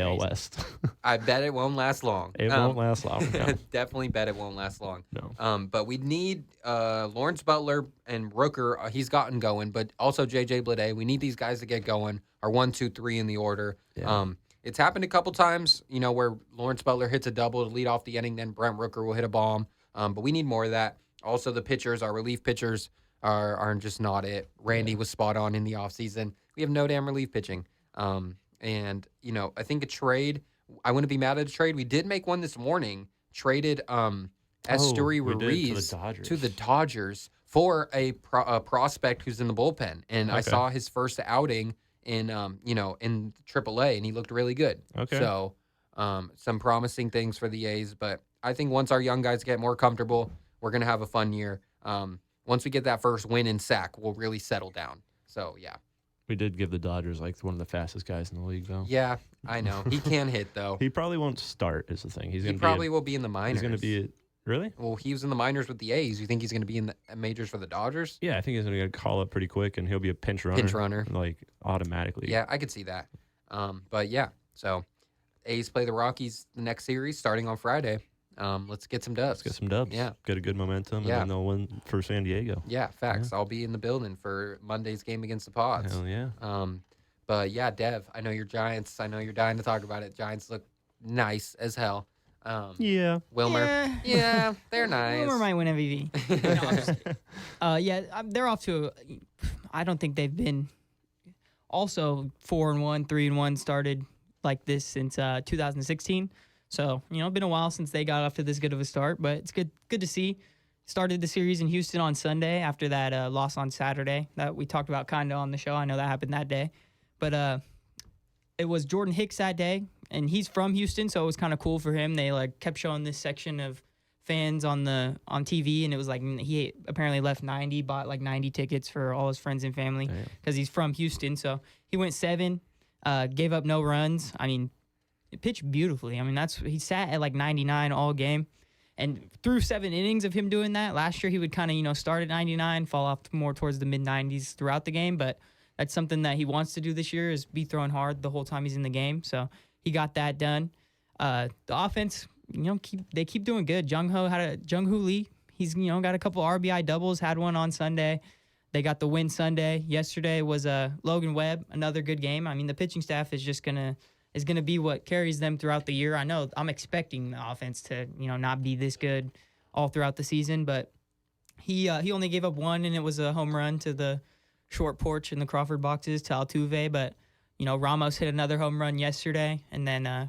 AL West. I bet it won't last long. It won't last long. No. Definitely bet it won't last long. No. But we need Lawrence Butler and Rooker. He's gotten going, but also JJ Bleday. We need these guys to get going. Our 1, 2, 3 in the order. Yeah. It's happened a couple times, where Lawrence Butler hits a double to lead off the inning, then Brent Rooker will hit a bomb. But we need more of that. Also, the pitchers, our relief pitchers, are just not it. Randy was spot on in the offseason. We have no damn relief pitching. And, I think a trade, I wouldn't be mad at a trade. We did make one this morning, traded Esteury Ruiz to the Dodgers for a prospect who's in the bullpen. And I saw his first outing in AAA, and he looked really good. Okay. So some promising things for the A's. But I think once our young guys get more comfortable, we're going to have a fun year. Once we get that first win in SAC, we'll really settle down. So, yeah. We did give the Dodgers one of the fastest guys in the league, though. Yeah, I know. He can hit, though. He probably won't start, is the thing. He probably will be in the minors. He's going to be really? Well, he was in the minors with the A's. You think he's going to be in the majors for the Dodgers? Yeah, I think he's going to call up pretty quick, and he'll be a pinch runner. Automatically. Yeah, I could see that. But, yeah, so A's play the Rockies the next series starting on Friday. Let's get some dubs. Yeah. Get a good momentum, and then they'll win for San Diego. Yeah, facts. Yeah. I'll be in the building for Monday's game against the Pods. Hell yeah. But, yeah, Dev, I know your Giants. I know you're dying to talk about it. Giants look nice as hell. Yeah. Wilmer. Yeah, they're nice. Wilmer might win MVP. They're off to I don't think they've been also 4-1, 3-1 started like this since 2016. So, been a while since they got off to this good of a start, but it's good to see. Started the series in Houston on Sunday after that loss on Saturday that we talked about kind of on the show. I know that happened that day. But it was Jordan Hicks that day, and he's from Houston, so it was kind of cool for him. They kept showing this section of fans on TV, and it was he apparently bought 90 tickets for all his friends and family because he's from Houston. So he went 7, gave up no runs. I mean, it pitched beautifully. I mean, he sat at 99 all game. And through 7 innings of him doing that, last year he would kind of, start at 99, fall off more towards the mid-90s throughout the game. But that's something that he wants to do this year is be throwing hard the whole time he's in the game. So he got that done. The offense, they keep doing good. Jung-Hoo Lee, he's, got a couple RBI doubles, had one on Sunday. They got the win Sunday. Yesterday was Logan Webb, another good game. I mean, the pitching staff is just going to be what carries them throughout the year. I know I'm expecting the offense to, not be this good all throughout the season, but he only gave up 1, and it was a home run to the short porch in the Crawford boxes to Altuve. But, Ramos hit another home run yesterday, and then I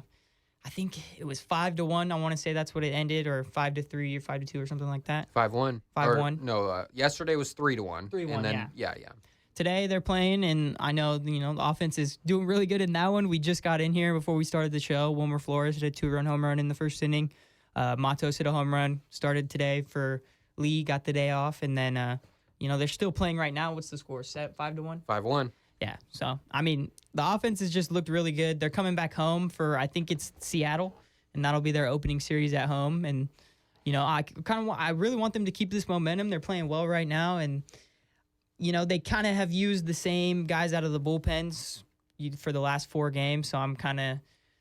think it was 5-1. I want to say that's what it ended, or 5-3 or 5-2 or something like that. 5-1. 5-1. No, yesterday was 3-1. 3-1, and then, yeah. Today they're playing, and I know, the offense is doing really good in that one. We just got in here before we started the show. Wilmer Flores hit a 2-run home run in the first inning. Matos hit a home run, started today for Lee, got the day off, and then, they're still playing right now. What's the score? Set 5-1? 5-1. Yeah, so, I mean, the offense has just looked really good. They're coming back home for, I think it's Seattle, and that'll be their opening series at home. And, I really want them to keep this momentum. They're playing well right now, and they kind of have used the same guys out of the bullpens for the last 4 games. So I'm kind of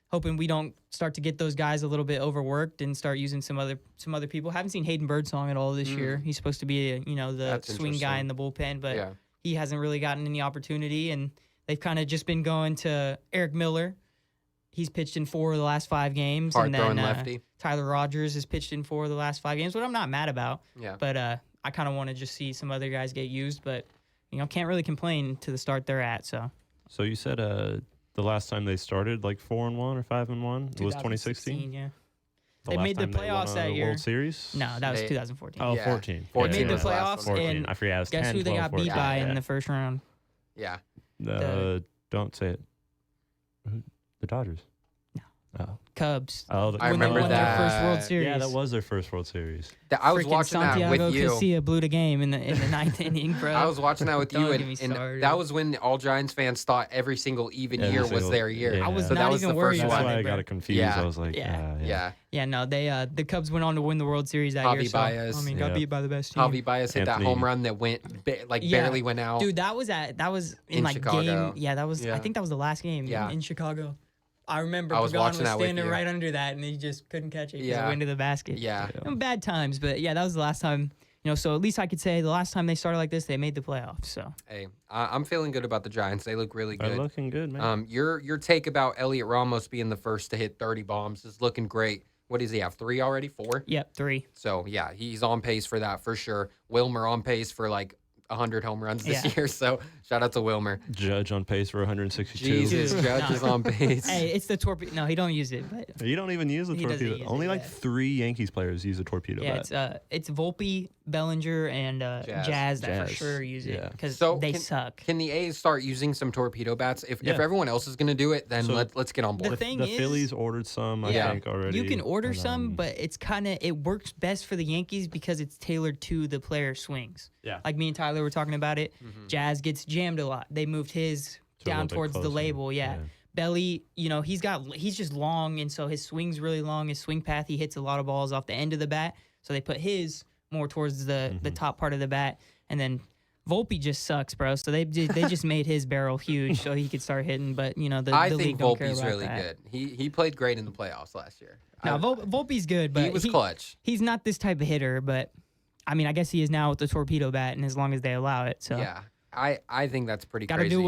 hoping we don't start to get those guys a little bit overworked and start using some other people. Haven't seen Hayden Birdsong at all this year. He's supposed to be the swing guy in the bullpen, but he hasn't really gotten any opportunity. And they've kind of just been going to Eric Miller. He's pitched in 4 of the last 5 games, Hard and then lefty. Tyler Rogers has pitched in 4 of the last 5 games, what I'm not mad about. Yeah. But I kind of want to just see some other guys get used, but can't really complain to the start they're at. So you said the last time they started 4-1 or 5-1 was 2016. Yeah, they made the playoffs that year. World Series? No, that was 2014. Oh, 14. They made the playoffs, 14. and I forget. It was guess 10, who they 12, got beat 14. by in the first round? Yeah. Don't say it. The Dodgers. Cubs. Oh, I when they remember won that. their first World Series. Yeah, that was their first World Series. I was Freaking watching Santiago that with you. Casilla blew the game in the ninth inning, bro. I was watching that with you, Don't get me and started. that was when all Giants fans thought every single even Every year was single- their year. yeah. I was So not that was even the worried first That's about one. why I it, bro. got confused. Yeah. I was like, Yeah. Yeah. Yeah, no, the Cubs went on to win the World Series that year. Javi So, Baez. I mean, got Yeah. beat by the best team. Javi Baez hit that Anthony- home run that went Yeah. barely went out. Dude, that was in like Chicago. game. Yeah, that was. Yeah. I think that was the last game Yeah. in Chicago. I remember I was Pagan watching was that with standing you. right under that, and he just couldn't catch it because Yeah. it went into the basket. Yeah. Bad times, but yeah, that was the last time. So at least I could say the last time they started like this, they made the playoffs. So Hey, I'm feeling good about the Giants. They look really they're good. looking good, man. Your take about Elliot Ramos being the first to hit 30 bombs is looking great. What does he have? 3 already? 4? yep, 3. So yeah, he's on pace for that for sure. Wilmer on pace for like 100 home runs this Yeah. year. So shout out to Wilmer. Judge on pace for 162. Jesus, Dude, Judge no. is on pace. Hey, it's the torpedo. No, he don't use it, but You don't even use the He doesn't torpedo. use it, Only like yeah. 3 Yankees players use a torpedo yeah, bat. it's Volpe, Bellinger, and Jazz that for Jazz, sure use it yeah. because So they can- suck. Can the A's start using some torpedo bats? If Yeah. everyone else is going to do it, then So let's get on board. The thing the is- Phillies ordered some, I Yeah. think, already. You can order and, some, but it's it works best for the Yankees because it's tailored to the player swings. Yeah. Like me and Tyler were talking about it. Mm-hmm. Jazz gets jammed a lot. They moved his To a down little bit towards the closer. label. Yeah. Yeah. Belly, he's just long, and so his swing's really long. His swing path, he hits a lot of balls off the end of the bat. So they put his more towards the top part of the bat, and then Volpe just sucks, bro. So they just made his barrel huge so he could start hitting. But the I the think league don't care Volpe's about really that. good. He played great in the playoffs last year. No, Volpe's good, but he was clutch. He's not this type of hitter, but I mean, I guess he is now with the torpedo bat, and as long as they allow it, so Yeah, I think that's pretty gotta crazy. do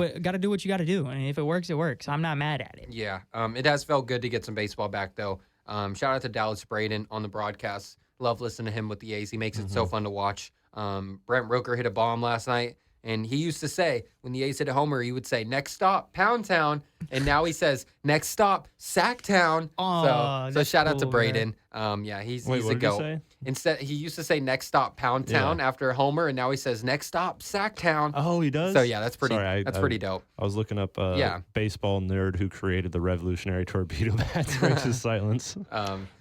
what you gotta do, and if it works, it works. I'm not mad at it. Yeah, it has felt good to get some baseball back though. Shout out to Dallas Braden on the broadcast. Love listening to him with the A's. He makes it so fun to watch. Brent Rooker hit a bomb last night, and he used to say when the A's hit a homer, he would say "Next stop, Pound Town," and now he says "Next stop, Sack Town." Aw, so that's shout out to cool, Braden. Yeah, he's Wait, a what did goat. you say? Instead, he used to say "Next stop, Pound Town" after a homer, and now he says "Next stop, Sack Town." Oh, he does? So yeah, that's pretty. Sorry, that's pretty dope. I was looking up Yeah. baseball nerd who created the revolutionary torpedo bat to break his silence.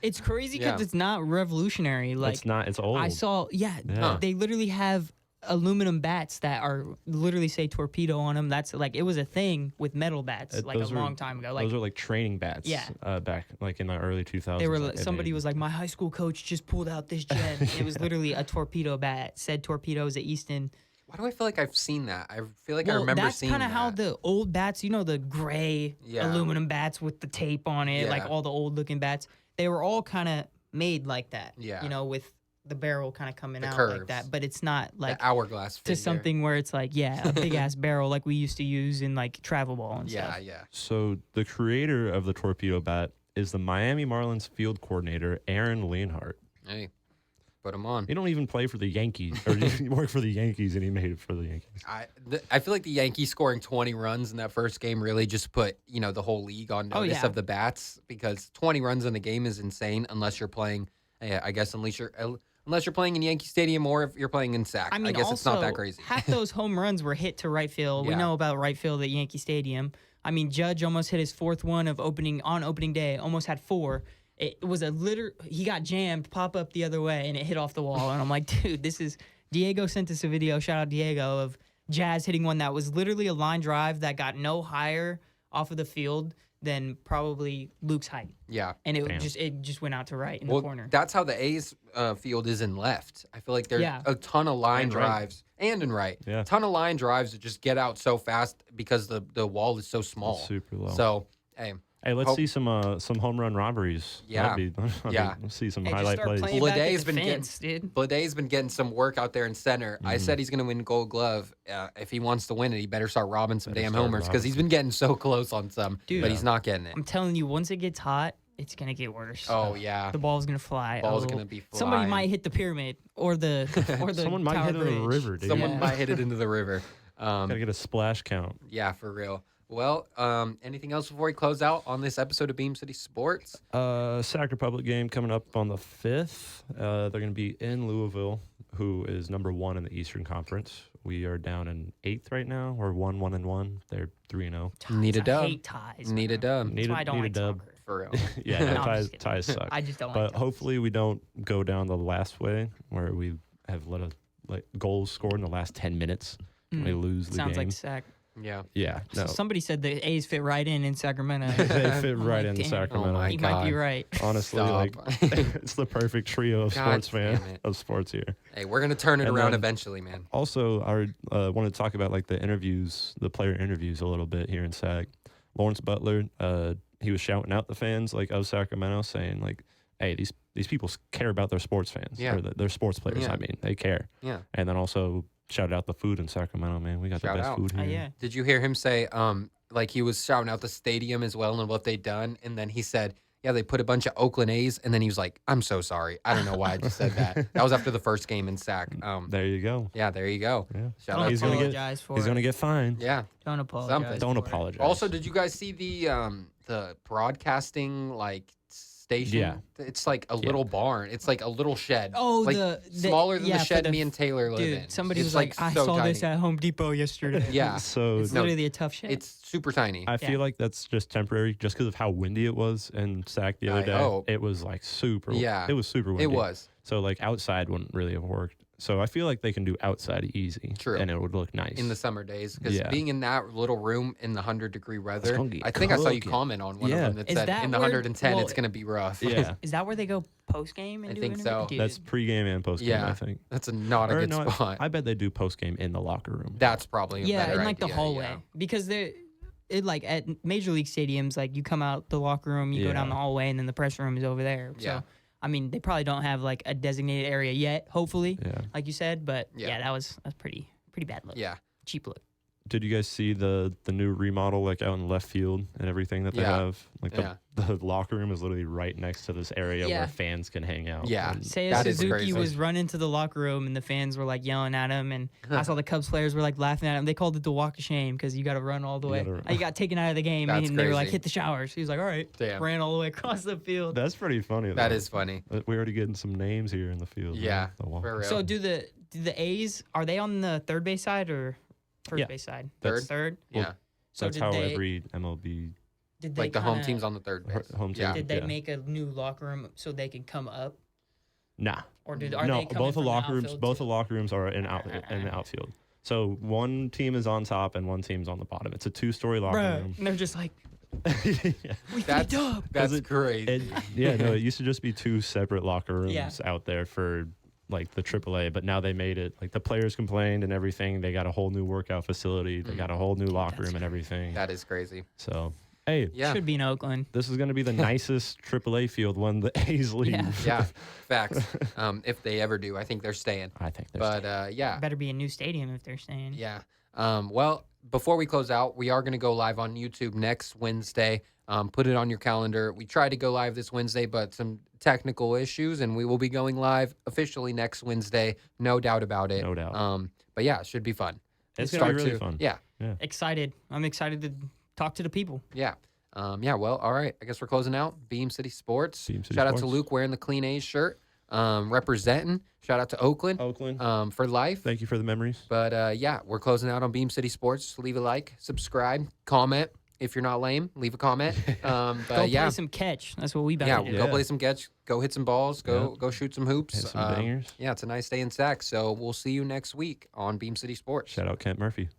It's crazy because Yeah. it's not revolutionary. Like It's not. It's old. I saw, Yeah. they literally have aluminum bats that are literally say torpedo on them. That's like it was a thing with metal bats like a Those are- long time ago. Like those are like training bats. Yeah. Back like in the early 2000s. they were like, somebody was like, my high school coach just pulled out this gem. It was literally a torpedo bat. Said torpedoes at Easton. Why do I feel like I've seen that? I feel like I Well, remember that's seeing kind of that. how the old bats, the gray Yeah. aluminum bats with the tape on it, Yeah. like all the old looking bats. They were all kind of made like that. Yeah. With the barrel kind of coming The out curves. like that. But it's not like the hourglass to figure. something where it's like, a big ass barrel like we used to use in like travel ball and Yeah, stuff. yeah. So the creator of the torpedo bat is the Miami Marlins field coordinator Aaron Leonhardt. Hey, put him on. He don't even play for the Yankees, or he worked for the Yankees, and he made it for the Yankees. I feel like the Yankees scoring 20 runs in that first game really just put the whole league on Oh, notice yeah. of the bats because 20 runs in the game is insane unless you're playing. I guess unless you're playing in Yankee Stadium or if you're playing in Sac. I mean, guess it's not that also, crazy. half those home runs were hit to right field. We Yeah. know about right field at Yankee Stadium. I mean, Judge almost hit his fourth one of opening day. Almost had 4. It was he got jammed, pop up the other way, and it hit off the wall. And I'm like, dude, this is. Diego sent us a video. Shout out Diego of Jazz hitting one that was literally a line drive that got no higher off of the field than probably Luke's height, Yeah. and Damn. it just went out to right in the corner. That's how the A's field is in left. I feel like there's Yeah. a ton of line And right. drives and in right. Yeah. A ton of line drives that just get out so fast because the wall is so small. Super low. So, hey, Hey, let's Hope- see some home run robberies. Yeah. Yeah. Let's see some Hey, just highlight start plays. playing back at Bleday's been defense, dude. Bleday's been getting some work out there in center. I Mm-hmm. said he's going to win Gold Glove. If he wants to win it, he better start robbing some Better damn start homers because he's been getting so close on some, Dude. but he's not getting it. I'm telling you, once it gets hot, it's gonna get worse. Oh yeah, The ball's gonna fly. Ball's Oh, gonna be Somebody flying. might hit the pyramid or the Someone might Tower hit it in the Bridge. river, dude. someone Yeah. might hit it into the river. Gotta get a splash count. Yeah, for real. Well, anything else before we close out on this episode of Beam City Sports? Sac Republic game coming up on the 5th. They're going to be in Louisville, who is number 1 in the Eastern Conference. We are down in 8th right now. We're 1-1-1. They're 3-0. Need a I dub. hate ties. Need a man. dub. Need That's why I don't need a like dub. soccer. for real. Yeah, no, No, I'm just ties suck. I just don't But like those. hopefully we don't go down the last way where we have goals scored in the last 10 minutes and we lose the Sounds game. like Sac. Yeah. Yeah, no. Somebody said the A's fit right in Sacramento. They fit I'm right like, in damn. Sacramento. Oh my You might be God. right. Honestly, Stop. it's the perfect trio of God sports fan damn it. of sports here. Hey, we're gonna turn it And around then- eventually, man. Also, I wanted to talk about like the interviews, the player interviews a little bit here in Sac. Lawrence Butler, he was shouting out the fans like of Sacramento, saying like, "Hey, these people care about their sports fans, Yeah. or their sports players. Yeah. I mean, they care." Yeah. And then also shouted out the food in Sacramento. Man, we got Shout the best out. food here. Yeah. Did you hear him say, like he was shouting out the stadium as well and what they done, and then he said, "Yeah, they put a bunch of Oakland A's," and then he was like, "I'm so sorry. I don't know why I just said that." That was after the first game in Sac. There you go. Yeah, there you go. Yeah. Shout Don't out. He's to gonna him. get- apologize for He's it. gonna get fined. Yeah. Don't apologize. Something. Don't for it. apologize. Also, did you guys see the broadcasting like station? Yeah. It's like a little barn. It's like a little shed. Oh, like the smaller than yeah, the for shed the- me and Taylor live in. Dude, somebody It's was like, I so saw this tiny. at Home Depot yesterday. Yeah. So It's No, literally a tough shit. It's super tiny. I feel Yeah. like that's just temporary, just because of how windy it was in Sac the other I day. hope. It was like super. Yeah. It was super windy. It was. So like outside wouldn't really have worked. So I feel like they can do outside easy. True. And it would look nice. In the summer days, because Yeah. being in that little room in the 100-degree weather, gonna get I think I saw you cooking. comment on one Yeah. of them that Is said that in the where- 110 well, it's going to be rough. Yeah. Is that where they go post game and I do think interview? so. Dude, That's pregame and postgame, Yeah. I think. That's not a Or good no, spot. I bet they do postgame in the locker room. That's probably a yeah, better in like the idea, hallway yeah. because they're it like at major league stadiums, like you come out the locker room, you go down Yeah. the hallway, and then the press room is over there. Yeah. So I mean, they probably don't have like a designated area yet. Hopefully, Yeah. like you said, but Yeah. yeah, that's pretty bad look. Yeah. Cheap look. Did you guys see the new remodel like out in left field and everything that they Yeah. have? Like the locker room is literally right next to this area Yeah. where fans can hang out. Yeah. And Seiya That is Suzuki crazy. was running to the locker room, and the fans were like yelling at him, and I saw the Cubs players were like laughing at him. They called it the walk of shame because you got to run all the You way. gotta run. You got taken out of the game, That's and they were like crazy. hit the showers. He was like, all right, Damn. ran all the way across the field. That's pretty funny. That though. is funny. We're already getting some names here in the field. man. Yeah, The walk- for real. So do the A's, are they on the third base side or first Yeah. base side? Third. Third. Yeah. So That's did how they every MLB did they Like the home kinda- team's on the third base. home team. Yeah. Did they yeah. make a new locker room so they can come up, Nah. or are No, they coming both the from locker rooms. outfield Both the too? locker rooms are in the outfield. So one team is on top and one team's on the bottom. It's a 2-story locker Bruh, room. and they're just like, Yeah. we That's picked up. that's it- crazy. Yeah, no, it used to just be 2 separate locker rooms Yeah. out there for like the AAA, but now they made it like the players complained and everything. They got a whole new workout facility. They got a whole new locker room and everything. That is crazy. So, hey, Yeah. Should be in Oakland. this is going to be the nicest AAA field when the A's leave. Yeah. Yeah. Facts. If they ever do, I think they're staying. I think they're But yeah. Better be a new stadium if they're staying. Yeah. Well, before we close out, we are going to go live on YouTube next Wednesday. Put it on your calendar. We tried to go live this Wednesday, but some technical issues, and we will be going live officially next Wednesday. No doubt about it. No doubt. But yeah, it should be fun. It's Start going to be really to- fun. Yeah. Excited. I'm excited to talk to the people. Yeah. Yeah. Well, all right. I guess we're closing out. Beam City Sports. Beam City Shout out to Sports. Luke wearing the Clean A's shirt. Representing. Shout out to Oakland. Oakland. For life. Thank you for the memories. But yeah, we're closing out on Beam City Sports. Leave a like, subscribe, comment. If you're not lame, leave a comment. Go But yeah, play some catch. That's what we about yeah, to we'll do. go Yeah. play some catch, go hit some balls, go shoot some hoops. Hit some bangers. Yeah, it's a nice day in Sac. So we'll see you next week on Beam City Sports. Shout out Kent Murphy.